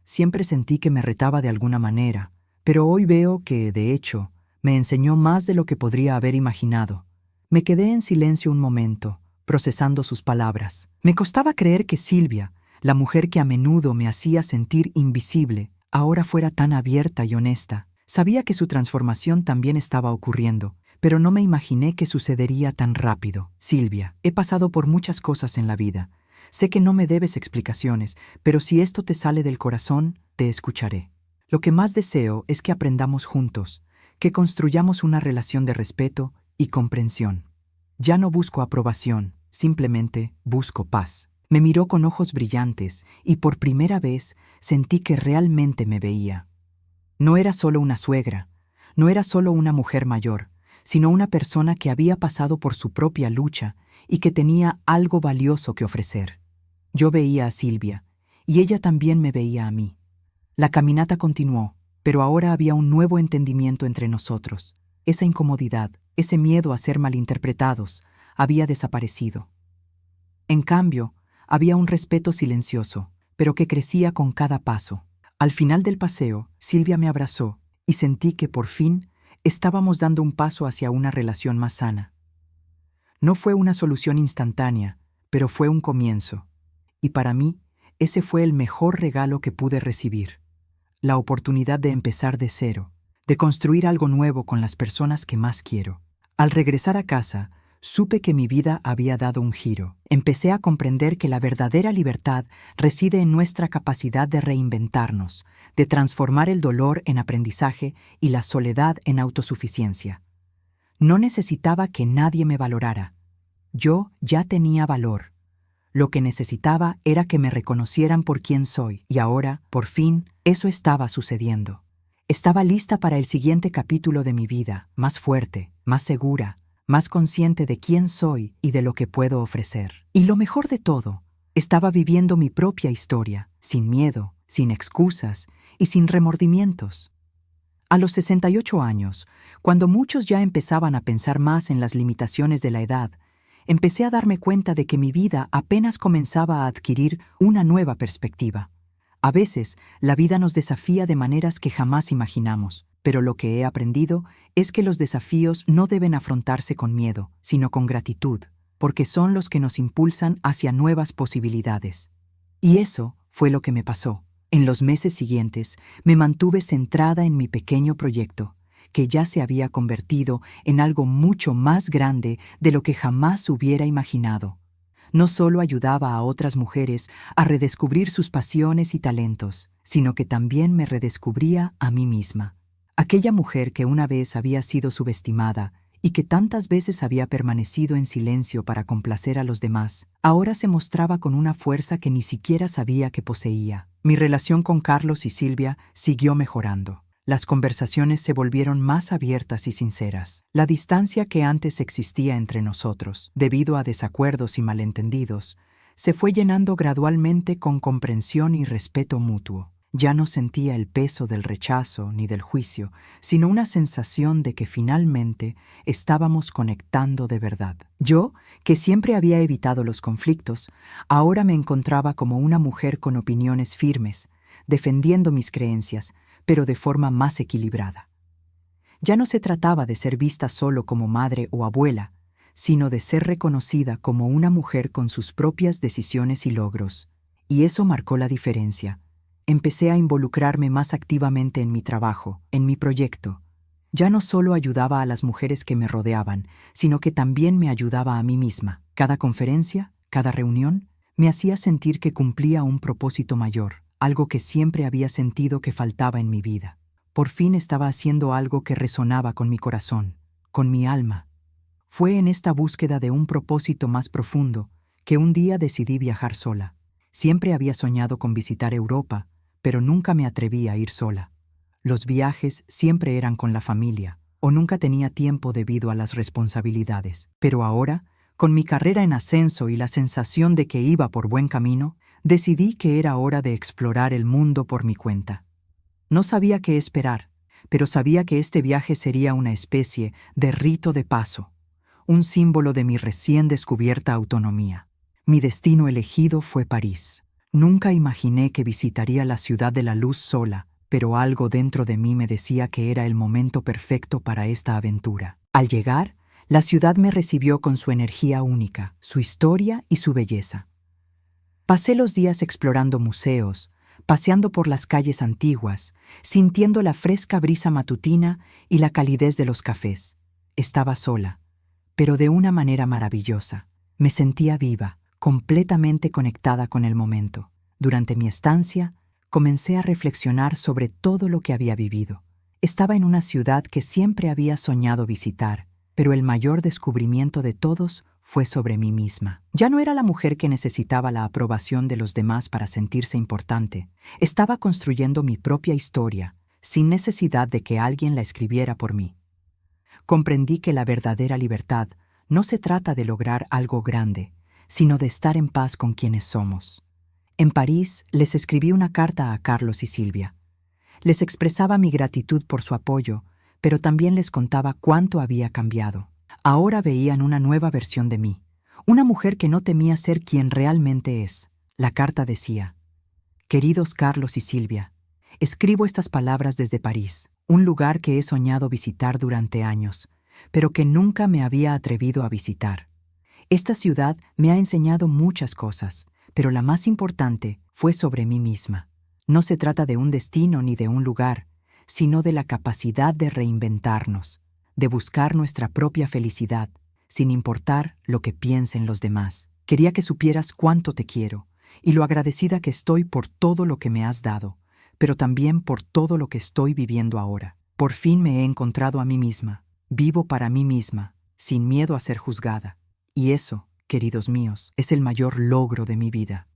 Siempre sentí que me retaba de alguna manera, pero hoy veo que, de hecho, me enseñó más de lo que podría haber imaginado. Me quedé en silencio un momento, procesando sus palabras. Me costaba creer que Silvia, la mujer que a menudo me hacía sentir invisible, ahora fuera tan abierta y honesta. Sabía que su transformación también estaba ocurriendo, pero no me imaginé que sucedería tan rápido. Silvia, he pasado por muchas cosas en la vida. Sé que no me debes explicaciones, pero si esto te sale del corazón, te escucharé. Lo que más deseo es que aprendamos juntos, que construyamos una relación de respeto y comprensión. Ya no busco aprobación, simplemente busco paz. Me miró con ojos brillantes y por primera vez sentí que realmente me veía. No era solo una suegra, no era solo una mujer mayor, sino una persona que había pasado por su propia lucha y que tenía algo valioso que ofrecer. Yo veía a Silvia, y ella también me veía a mí. La caminata continuó, pero ahora había un nuevo entendimiento entre nosotros. Esa incomodidad, ese miedo a ser malinterpretados, había desaparecido. En cambio, había un respeto silencioso, pero que crecía con cada paso. Al final del paseo, Silvia me abrazó y sentí que por fin estábamos dando un paso hacia una relación más sana. No fue una solución instantánea, pero fue un comienzo. Y para mí, ese fue el mejor regalo que pude recibir. La oportunidad de empezar de cero, de construir algo nuevo con las personas que más quiero. Al regresar a casa, supe que mi vida había dado un giro. Empecé a comprender que la verdadera libertad reside en nuestra capacidad de reinventarnos, de transformar el dolor en aprendizaje y la soledad en autosuficiencia. No necesitaba que nadie me valorara. Yo ya tenía valor. Lo que necesitaba era que me reconocieran por quien soy, y ahora, por fin, eso estaba sucediendo. Estaba lista para el siguiente capítulo de mi vida, más fuerte, más segura, más consciente de quién soy y de lo que puedo ofrecer. Y lo mejor de todo, estaba viviendo mi propia historia, sin miedo, sin excusas y sin remordimientos. A los 68 años, cuando muchos ya empezaban a pensar más en las limitaciones de la edad, empecé a darme cuenta de que mi vida apenas comenzaba a adquirir una nueva perspectiva. A veces, la vida nos desafía de maneras que jamás imaginamos, pero lo que he aprendido es que los desafíos no deben afrontarse con miedo, sino con gratitud, porque son los que nos impulsan hacia nuevas posibilidades. Y eso fue lo que me pasó. En los meses siguientes, me mantuve centrada en mi pequeño proyecto, que ya se había convertido en algo mucho más grande de lo que jamás hubiera imaginado. No solo ayudaba a otras mujeres a redescubrir sus pasiones y talentos, sino que también me redescubría a mí misma. Aquella mujer que una vez había sido subestimada y que tantas veces había permanecido en silencio para complacer a los demás, ahora se mostraba con una fuerza que ni siquiera sabía que poseía. Mi relación con Carlos y Silvia siguió mejorando. Las conversaciones se volvieron más abiertas y sinceras. La distancia que antes existía entre nosotros, debido a desacuerdos y malentendidos, se fue llenando gradualmente con comprensión y respeto mutuo. Ya no sentía el peso del rechazo ni del juicio, sino una sensación de que finalmente estábamos conectando de verdad. Yo, que siempre había evitado los conflictos, ahora me encontraba como una mujer con opiniones firmes, defendiendo mis creencias, pero de forma más equilibrada. Ya no se trataba de ser vista solo como madre o abuela, sino de ser reconocida como una mujer con sus propias decisiones y logros. Y eso marcó la diferencia. Empecé a involucrarme más activamente en mi trabajo, en mi proyecto. Ya no solo ayudaba a las mujeres que me rodeaban, sino que también me ayudaba a mí misma. Cada conferencia, cada reunión, me hacía sentir que cumplía un propósito mayor, algo que siempre había sentido que faltaba en mi vida. Por fin estaba haciendo algo que resonaba con mi corazón, con mi alma. Fue en esta búsqueda de un propósito más profundo que un día decidí viajar sola. Siempre había soñado con visitar Europa, pero nunca me atreví a ir sola. Los viajes siempre eran con la familia, o nunca tenía tiempo debido a las responsabilidades. Pero ahora, con mi carrera en ascenso y la sensación de que iba por buen camino, decidí que era hora de explorar el mundo por mi cuenta. No sabía qué esperar, pero sabía que este viaje sería una especie de rito de paso, un símbolo de mi recién descubierta autonomía. Mi destino elegido fue París. Nunca imaginé que visitaría la ciudad de la luz sola, pero algo dentro de mí me decía que era el momento perfecto para esta aventura. Al llegar, la ciudad me recibió con su energía única, su historia y su belleza. Pasé los días explorando museos, paseando por las calles antiguas, sintiendo la fresca brisa matutina y la calidez de los cafés. Estaba sola, pero de una manera maravillosa. Me sentía viva, completamente conectada con el momento. Durante mi estancia, comencé a reflexionar sobre todo lo que había vivido. Estaba en una ciudad que siempre había soñado visitar, pero el mayor descubrimiento de todos fue sobre mí misma. Ya no era la mujer que necesitaba la aprobación de los demás para sentirse importante. Estaba construyendo mi propia historia, sin necesidad de que alguien la escribiera por mí. comprendí que la verdadera libertad no se trata de lograr algo grande, sino de estar en paz con quienes somos. En París les escribí una carta a Carlos y Silvia. Les expresaba mi gratitud por su apoyo, pero también les contaba cuánto había cambiado. Ahora veían una nueva versión de mí, una mujer que no temía ser quien realmente es. La carta decía: Queridos Carlos y Silvia, escribo estas palabras desde París, un lugar que he soñado visitar durante años, pero que nunca me había atrevido a visitar. Esta ciudad me ha enseñado muchas cosas, pero la más importante fue sobre mí misma. No se trata de un destino ni de un lugar, sino de la capacidad de reinventarnos, de buscar nuestra propia felicidad, sin importar lo que piensen los demás. Quería que supieras cuánto te quiero y lo agradecida que estoy por todo lo que me has dado, pero también por todo lo que estoy viviendo ahora. Por fin me he encontrado a mí misma, vivo para mí misma, sin miedo a ser juzgada. Y eso, queridos míos, es el mayor logro de mi vida.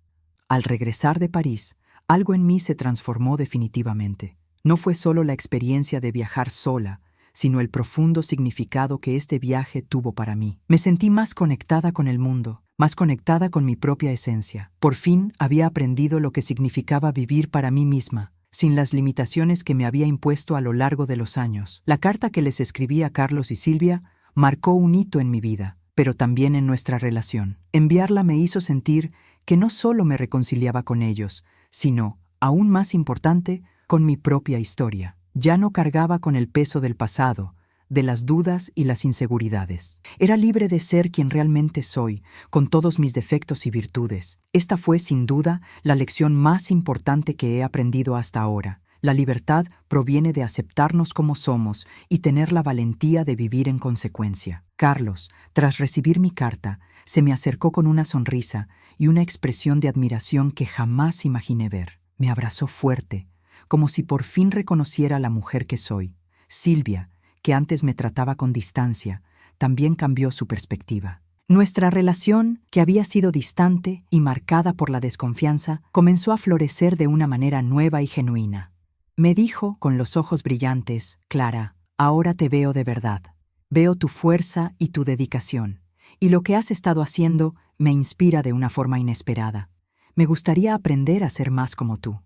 Al regresar de París, algo en mí se transformó definitivamente. No fue solo la experiencia de viajar sola, sino el profundo significado que este viaje tuvo para mí. Me sentí más conectada con el mundo, más conectada con mi propia esencia. Por fin había aprendido lo que significaba vivir para mí misma, sin las limitaciones que me había impuesto a lo largo de los años. La carta que les escribí a Carlos y Silvia marcó un hito en mi vida, pero también en nuestra relación. Enviarla me hizo sentir que no solo me reconciliaba con ellos, sino, aún más importante, con mi propia historia. Ya no cargaba con el peso del pasado, de las dudas y las inseguridades. Era libre de ser quien realmente soy, con todos mis defectos y virtudes. Esta fue, sin duda, la lección más importante que he aprendido hasta ahora. La libertad proviene de aceptarnos como somos y tener la valentía de vivir en consecuencia. Carlos, tras recibir mi carta, se me acercó con una sonrisa y una expresión de admiración que jamás imaginé ver. Me abrazó fuerte, como si por fin reconociera a la mujer que soy. Silvia, que antes me trataba con distancia, también cambió su perspectiva. Nuestra relación, que había sido distante y marcada por la desconfianza, comenzó a florecer de una manera nueva y genuina. Me dijo, con los ojos brillantes: Clara, ahora te veo de verdad. Veo tu fuerza y tu dedicación, y lo que has estado haciendo me inspira de una forma inesperada. Me gustaría aprender a ser más como tú.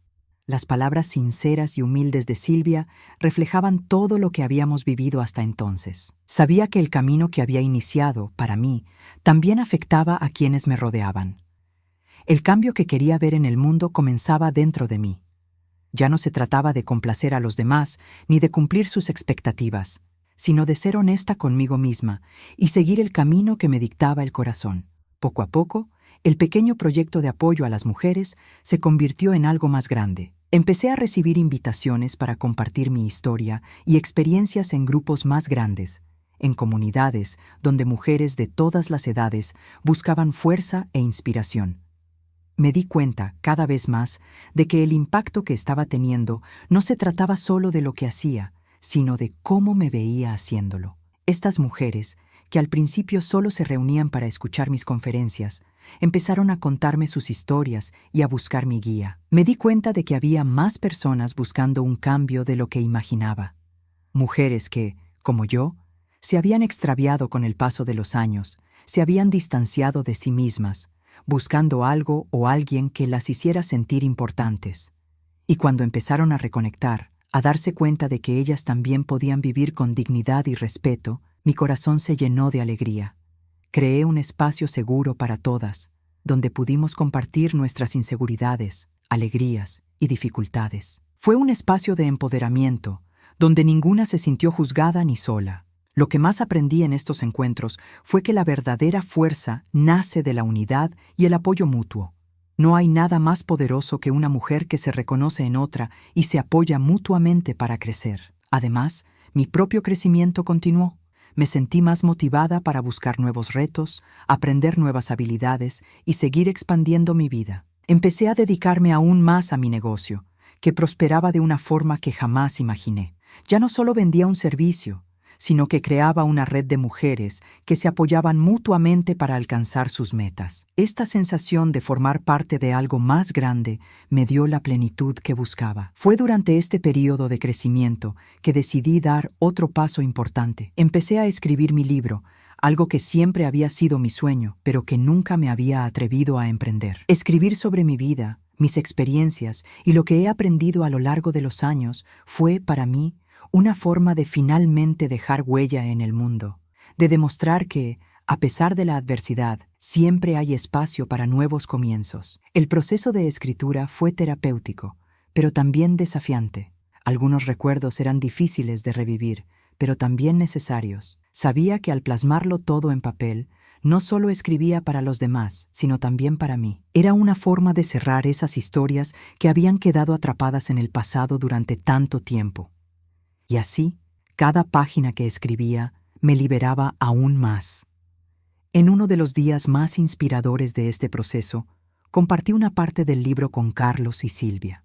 Las palabras sinceras y humildes de Silvia reflejaban todo lo que habíamos vivido hasta entonces. Sabía que el camino que había iniciado, para mí, también afectaba a quienes me rodeaban. El cambio que quería ver en el mundo comenzaba dentro de mí. Ya no se trataba de complacer a los demás ni de cumplir sus expectativas, sino de ser honesta conmigo misma y seguir el camino que me dictaba el corazón. Poco a poco, el pequeño proyecto de apoyo a las mujeres se convirtió en algo más grande. Empecé a recibir invitaciones para compartir mi historia y experiencias en grupos más grandes, en comunidades donde mujeres de todas las edades buscaban fuerza e inspiración. Me di cuenta, cada vez más, de que el impacto que estaba teniendo no se trataba solo de lo que hacía, sino de cómo me veía haciéndolo. Estas mujeres, que al principio solo se reunían para escuchar mis conferencias, empezaron a contarme sus historias y a buscar mi guía. Me di cuenta de que había más personas buscando un cambio de lo que imaginaba. Mujeres que, como yo, se habían extraviado con el paso de los años, se habían distanciado de sí mismas, buscando algo o alguien que las hiciera sentir importantes. Y cuando empezaron a reconectar, a darse cuenta de que ellas también podían vivir con dignidad y respeto, mi corazón se llenó de alegría. Creé un espacio seguro para todas, donde pudimos compartir nuestras inseguridades, alegrías y dificultades. Fue un espacio de empoderamiento, donde ninguna se sintió juzgada ni sola. Lo que más aprendí en estos encuentros fue que la verdadera fuerza nace de la unidad y el apoyo mutuo. No hay nada más poderoso que una mujer que se reconoce en otra y se apoya mutuamente para crecer. Además, mi propio crecimiento continuó. Me sentí más motivada para buscar nuevos retos, aprender nuevas habilidades y seguir expandiendo mi vida. Empecé a dedicarme aún más a mi negocio, que prosperaba de una forma que jamás imaginé. Ya no solo vendía un servicio, sino que creaba una red de mujeres que se apoyaban mutuamente para alcanzar sus metas. Esta sensación de formar parte de algo más grande me dio la plenitud que buscaba. Fue durante este período de crecimiento que decidí dar otro paso importante. Empecé a escribir mi libro, algo que siempre había sido mi sueño, pero que nunca me había atrevido a emprender. Escribir sobre mi vida, mis experiencias y lo que he aprendido a lo largo de los años fue, para mí, una forma de finalmente dejar huella en el mundo, de demostrar que, a pesar de la adversidad, siempre hay espacio para nuevos comienzos. El proceso de escritura fue terapéutico, pero también desafiante. Algunos recuerdos eran difíciles de revivir, pero también necesarios. Sabía que al plasmarlo todo en papel, no solo escribía para los demás, sino también para mí. Era una forma de cerrar esas historias que habían quedado atrapadas en el pasado durante tanto tiempo. Y así, cada página que escribía me liberaba aún más. En uno de los días más inspiradores de este proceso, compartí una parte del libro con Carlos y Silvia.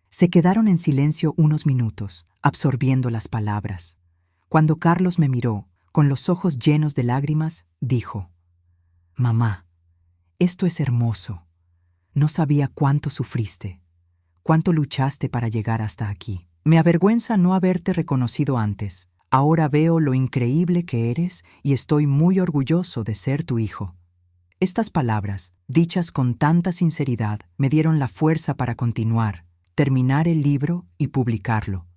Se quedaron en silencio unos minutos, absorbiendo las palabras. Cuando Carlos me miró, con los ojos llenos de lágrimas, dijo: «Mamá, esto es hermoso. No sabía cuánto sufriste, cuánto luchaste para llegar hasta aquí. Me avergüenza no haberte reconocido antes. Ahora veo lo increíble que eres y estoy muy orgulloso de ser tu hijo». Estas palabras, dichas con tanta sinceridad, me dieron la fuerza para continuar, terminar el libro y publicarlo.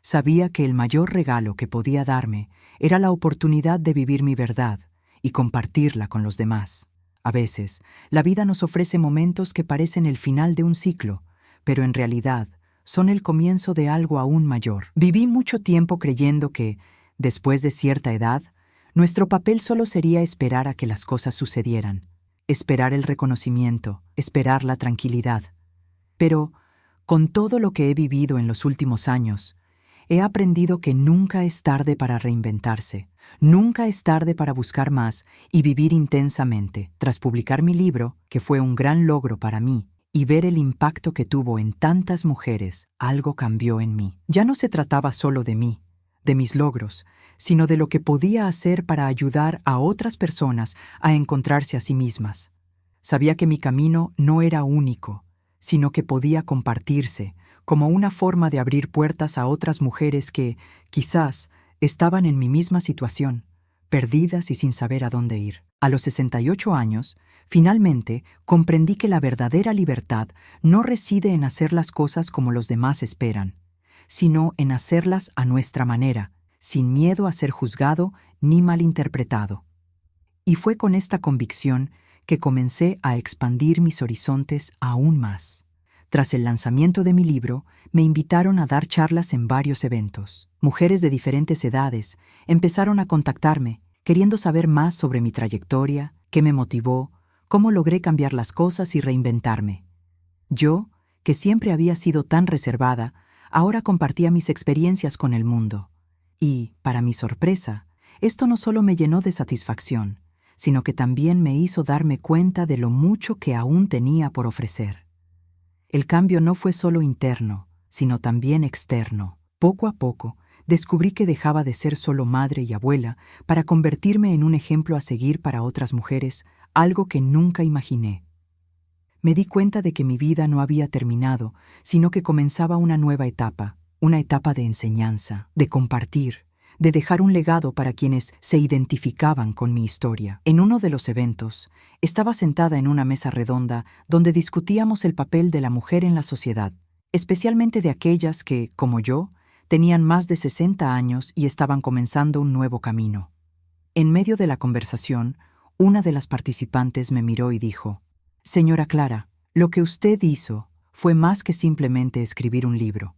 Sabía que el mayor regalo que podía darme era la oportunidad de vivir mi verdad y compartirla con los demás. A veces, la vida nos ofrece momentos que parecen el final de un ciclo, pero en realidad son el comienzo de algo aún mayor. Viví mucho tiempo creyendo que, después de cierta edad, nuestro papel solo sería esperar a que las cosas sucedieran, esperar el reconocimiento, esperar la tranquilidad. Pero, con todo lo que he vivido en los últimos años, he aprendido que nunca es tarde para reinventarse, nunca es tarde para buscar más y vivir intensamente. Tras publicar mi libro, que fue un gran logro para mí, y ver el impacto que tuvo en tantas mujeres, algo cambió en mí. Ya no se trataba solo de mí, de mis logros, sino de lo que podía hacer para ayudar a otras personas a encontrarse a sí mismas. Sabía que mi camino no era único, sino que podía compartirse como una forma de abrir puertas a otras mujeres que, quizás, estaban en mi misma situación, perdidas y sin saber a dónde ir. A los 68 años, finalmente comprendí que la verdadera libertad no reside en hacer las cosas como los demás esperan, sino en hacerlas a nuestra manera, sin miedo a ser juzgado ni malinterpretado. Y fue con esta convicción que comencé a expandir mis horizontes aún más. Tras el lanzamiento de mi libro, me invitaron a dar charlas en varios eventos. Mujeres de diferentes edades empezaron a contactarme, queriendo saber más sobre mi trayectoria, qué me motivó, cómo logré cambiar las cosas y reinventarme. Yo, que siempre había sido tan reservada, ahora compartía mis experiencias con el mundo. Y, para mi sorpresa, esto no solo me llenó de satisfacción, sino que también me hizo darme cuenta de lo mucho que aún tenía por ofrecer. El cambio no fue solo interno, sino también externo. Poco a poco, descubrí que dejaba de ser solo madre y abuela para convertirme en un ejemplo a seguir para otras mujeres, algo que nunca imaginé. Me di cuenta de que mi vida no había terminado, sino que comenzaba una nueva etapa, una etapa de enseñanza, de compartir, de dejar un legado para quienes se identificaban con mi historia. En uno de los eventos, estaba sentada en una mesa redonda donde discutíamos el papel de la mujer en la sociedad, especialmente de aquellas que, como yo, tenían más de 60 años y estaban comenzando un nuevo camino. En medio de la conversación, una de las participantes me miró y dijo: «Señora Clara, lo que usted hizo fue más que simplemente escribir un libro.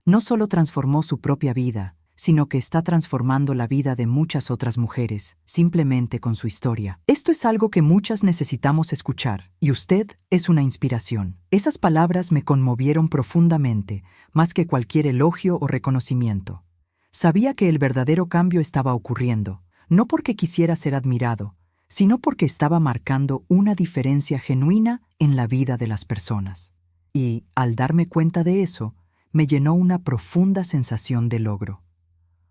No solo transformó su propia vida, sino que está transformando la vida de muchas otras mujeres, simplemente con su historia. Esto es algo que muchas necesitamos escuchar, y usted es una inspiración». Esas palabras me conmovieron profundamente, más que cualquier elogio o reconocimiento. Sabía que el verdadero cambio estaba ocurriendo, no porque quisiera ser admirado, sino porque estaba marcando una diferencia genuina en la vida de las personas. Y, al darme cuenta de eso, me llenó una profunda sensación de logro.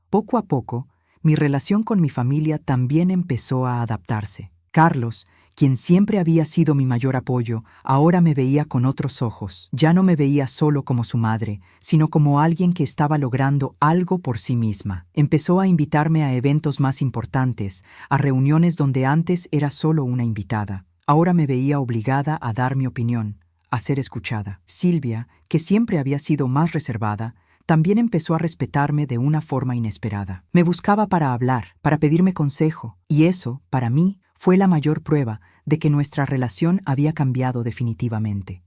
Poco a poco, Mi relación con mi familia también empezó a adaptarse. Carlos, quien siempre había sido mi mayor apoyo, ahora me veía con otros ojos. Ya no me veía solo como su madre, sino como alguien que estaba logrando algo por sí misma. Empezó a invitarme a eventos más importantes, a reuniones donde antes era solo una invitada. Ahora me veía obligada a dar mi opinión, a ser escuchada. Silvia, que siempre había sido más reservada, también empezó a respetarme de una forma inesperada. Me buscaba para hablar, para pedirme consejo, y eso, para mí, fue la mayor prueba de que nuestra relación había cambiado definitivamente.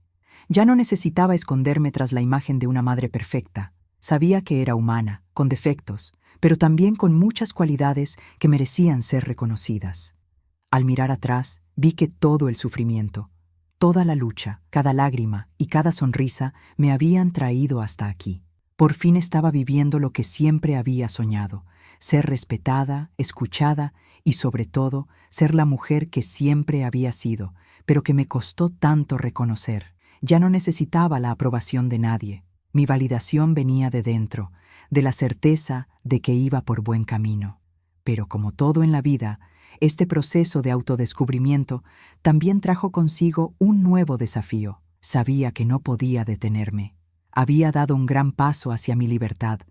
Ya no necesitaba esconderme tras la imagen de una madre perfecta. Sabía que era humana, con defectos, pero también con muchas cualidades que merecían ser reconocidas. Al mirar atrás, vi que todo el sufrimiento, toda la lucha, cada lágrima y cada sonrisa me habían traído hasta aquí. Por fin estaba viviendo lo que siempre había soñado: ser respetada, escuchada y, sobre todo, ser la mujer que siempre había sido, pero que me costó tanto reconocer. Ya no necesitaba la aprobación de nadie. Mi validación venía de dentro, de la certeza de que iba por buen camino. Pero como todo en la vida, este proceso de autodescubrimiento también trajo consigo un nuevo desafío. Sabía que no podía detenerme. Había dado un gran paso hacia mi libertad,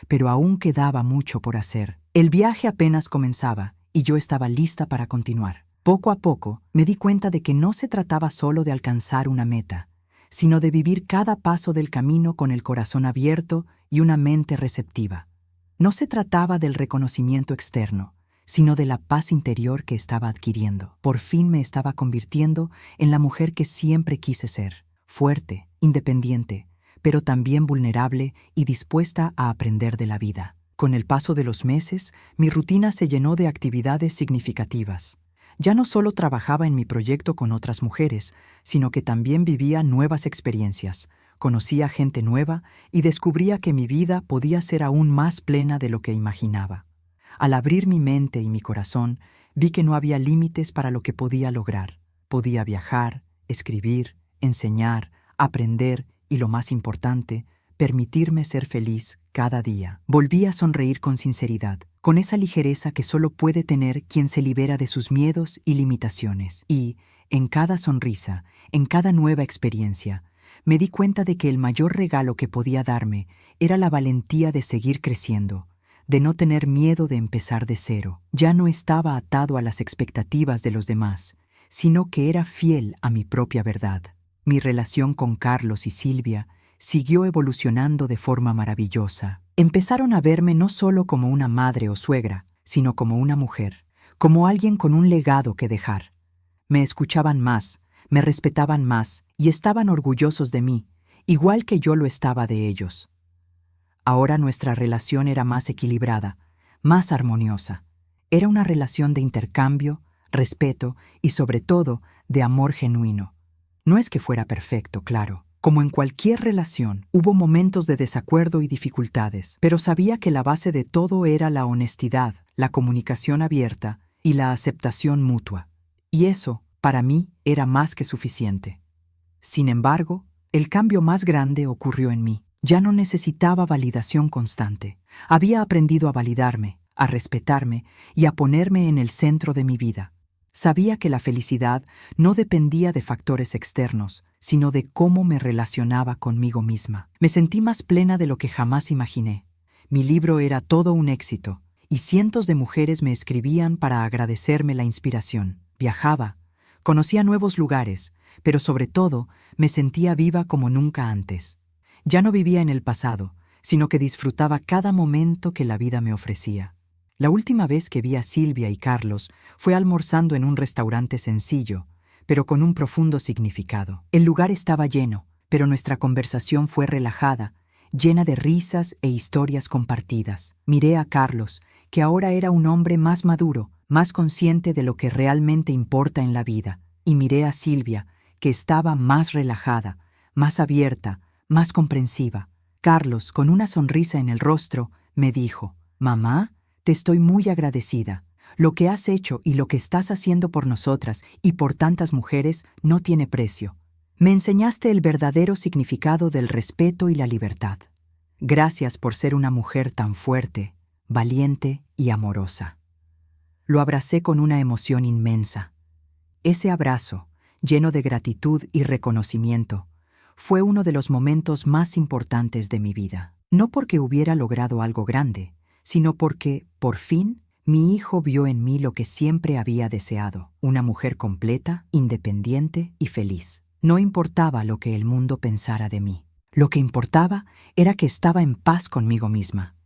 pero aún quedaba mucho por hacer. El viaje apenas comenzaba y yo estaba lista para continuar. Poco a poco me di cuenta de que no se trataba solo de alcanzar una meta, sino de vivir cada paso del camino con el corazón abierto y una mente receptiva. No se trataba del reconocimiento externo, sino de la paz interior que estaba adquiriendo. Por fin me estaba convirtiendo en la mujer que siempre quise ser: fuerte, independiente, pero también vulnerable y dispuesta a aprender de la vida. Con el paso de los meses, mi rutina se llenó de actividades significativas. Ya no solo trabajaba en mi proyecto con otras mujeres, sino que también vivía nuevas experiencias, conocía gente nueva y descubría que mi vida podía ser aún más plena de lo que imaginaba. Al abrir mi mente y mi corazón, vi que no había límites para lo que podía lograr. Podía viajar, escribir, enseñar, aprender y, lo más importante, permitirme ser feliz cada día. Volví a sonreír con sinceridad, con esa ligereza que solo puede tener quien se libera de sus miedos y limitaciones. Y, en cada sonrisa, en cada nueva experiencia, me di cuenta de que el mayor regalo que podía darme era la valentía de seguir creciendo, de no tener miedo de empezar de cero. Ya no estaba atado a las expectativas de los demás, sino que era fiel a mi propia verdad. Mi relación con Carlos y Silvia siguió evolucionando de forma maravillosa. Empezaron a verme no solo como una madre o suegra, sino como una mujer, como alguien con un legado que dejar. Me escuchaban más, me respetaban más y estaban orgullosos de mí, igual que yo lo estaba de ellos. Ahora nuestra relación era más equilibrada, más armoniosa. Era una relación de intercambio, respeto y, sobre todo, de amor genuino. No es que fuera perfecto, claro. Como en cualquier relación, hubo momentos de desacuerdo y dificultades, pero sabía que la base de todo era la honestidad, la comunicación abierta y la aceptación mutua. Y eso, para mí, era más que suficiente. Sin embargo, el cambio más grande ocurrió en mí. Ya no necesitaba validación constante. Había aprendido a validarme, a respetarme y a ponerme en el centro de mi vida. Sabía que la felicidad no dependía de factores externos, sino de cómo me relacionaba conmigo misma. Me sentí más plena de lo que jamás imaginé. Mi libro era todo un éxito, y cientos de mujeres me escribían para agradecerme la inspiración. Viajaba, conocía nuevos lugares, pero sobre todo me sentía viva como nunca antes. Ya no vivía en el pasado, sino que disfrutaba cada momento que la vida me ofrecía. La última vez que vi a Silvia y Carlos fue almorzando en un restaurante sencillo, pero con un profundo significado. El lugar estaba lleno, pero nuestra conversación fue relajada, llena de risas e historias compartidas. Miré a Carlos, que ahora era un hombre más maduro, más consciente de lo que realmente importa en la vida, y miré a Silvia, que estaba más relajada, más abierta, más comprensiva. Carlos, con una sonrisa en el rostro, me dijo: «Mamá, te estoy muy agradecida. Lo que has hecho y lo que estás haciendo por nosotras y por tantas mujeres no tiene precio. Me enseñaste el verdadero significado del respeto y la libertad. Gracias por ser una mujer tan fuerte, valiente y amorosa. Lo abracé con una emoción inmensa. Ese abrazo, lleno de gratitud y reconocimiento, fue uno de los momentos más importantes de mi vida. No porque hubiera logrado algo grande, sino porque, por fin, mi hijo vio en mí lo que siempre había deseado, una mujer completa, independiente y feliz. No importaba lo que el mundo pensara de mí. Lo que importaba era que estaba en paz conmigo misma.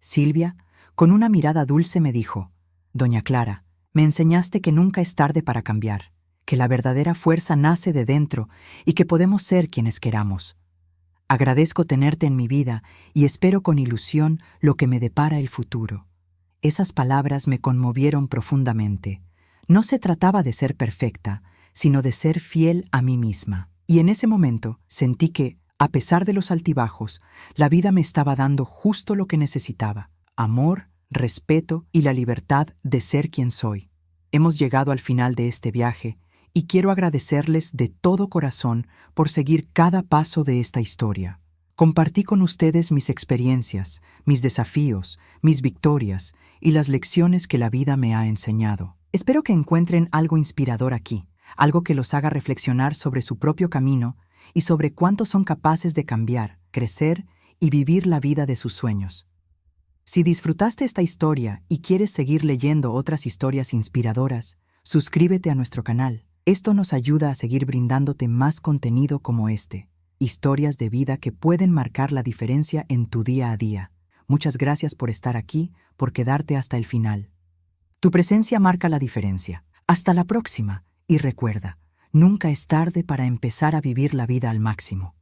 Silvia, con una mirada dulce, me dijo: «Doña Clara, me enseñaste que nunca es tarde para cambiar, que la verdadera fuerza nace de dentro y que podemos ser quienes queramos. Agradezco tenerte en mi vida y espero con ilusión lo que me depara el futuro». Esas palabras me conmovieron profundamente. No se trataba de ser perfecta, sino de ser fiel a mí misma. Y en ese momento sentí que, a pesar de los altibajos, la vida me estaba dando justo lo que necesitaba: amor, respeto y la libertad de ser quien soy. Hemos llegado al final de este viaje y quiero agradecerles de todo corazón por seguir cada paso de esta historia. Compartí con ustedes mis experiencias, mis desafíos, mis victorias y las lecciones que la vida me ha enseñado. Espero que encuentren algo inspirador aquí, algo que los haga reflexionar sobre su propio camino y sobre cuánto son capaces de cambiar, crecer y vivir la vida de sus sueños. Si disfrutaste esta historia y quieres seguir leyendo otras historias inspiradoras, suscríbete a nuestro canal. Esto nos ayuda a seguir brindándote más contenido como este. Historias de vida que pueden marcar la diferencia en tu día a día. Muchas gracias por estar aquí, por quedarte hasta el final. Tu presencia marca la diferencia. Hasta la próxima, y recuerda, nunca es tarde para empezar a vivir la vida al máximo.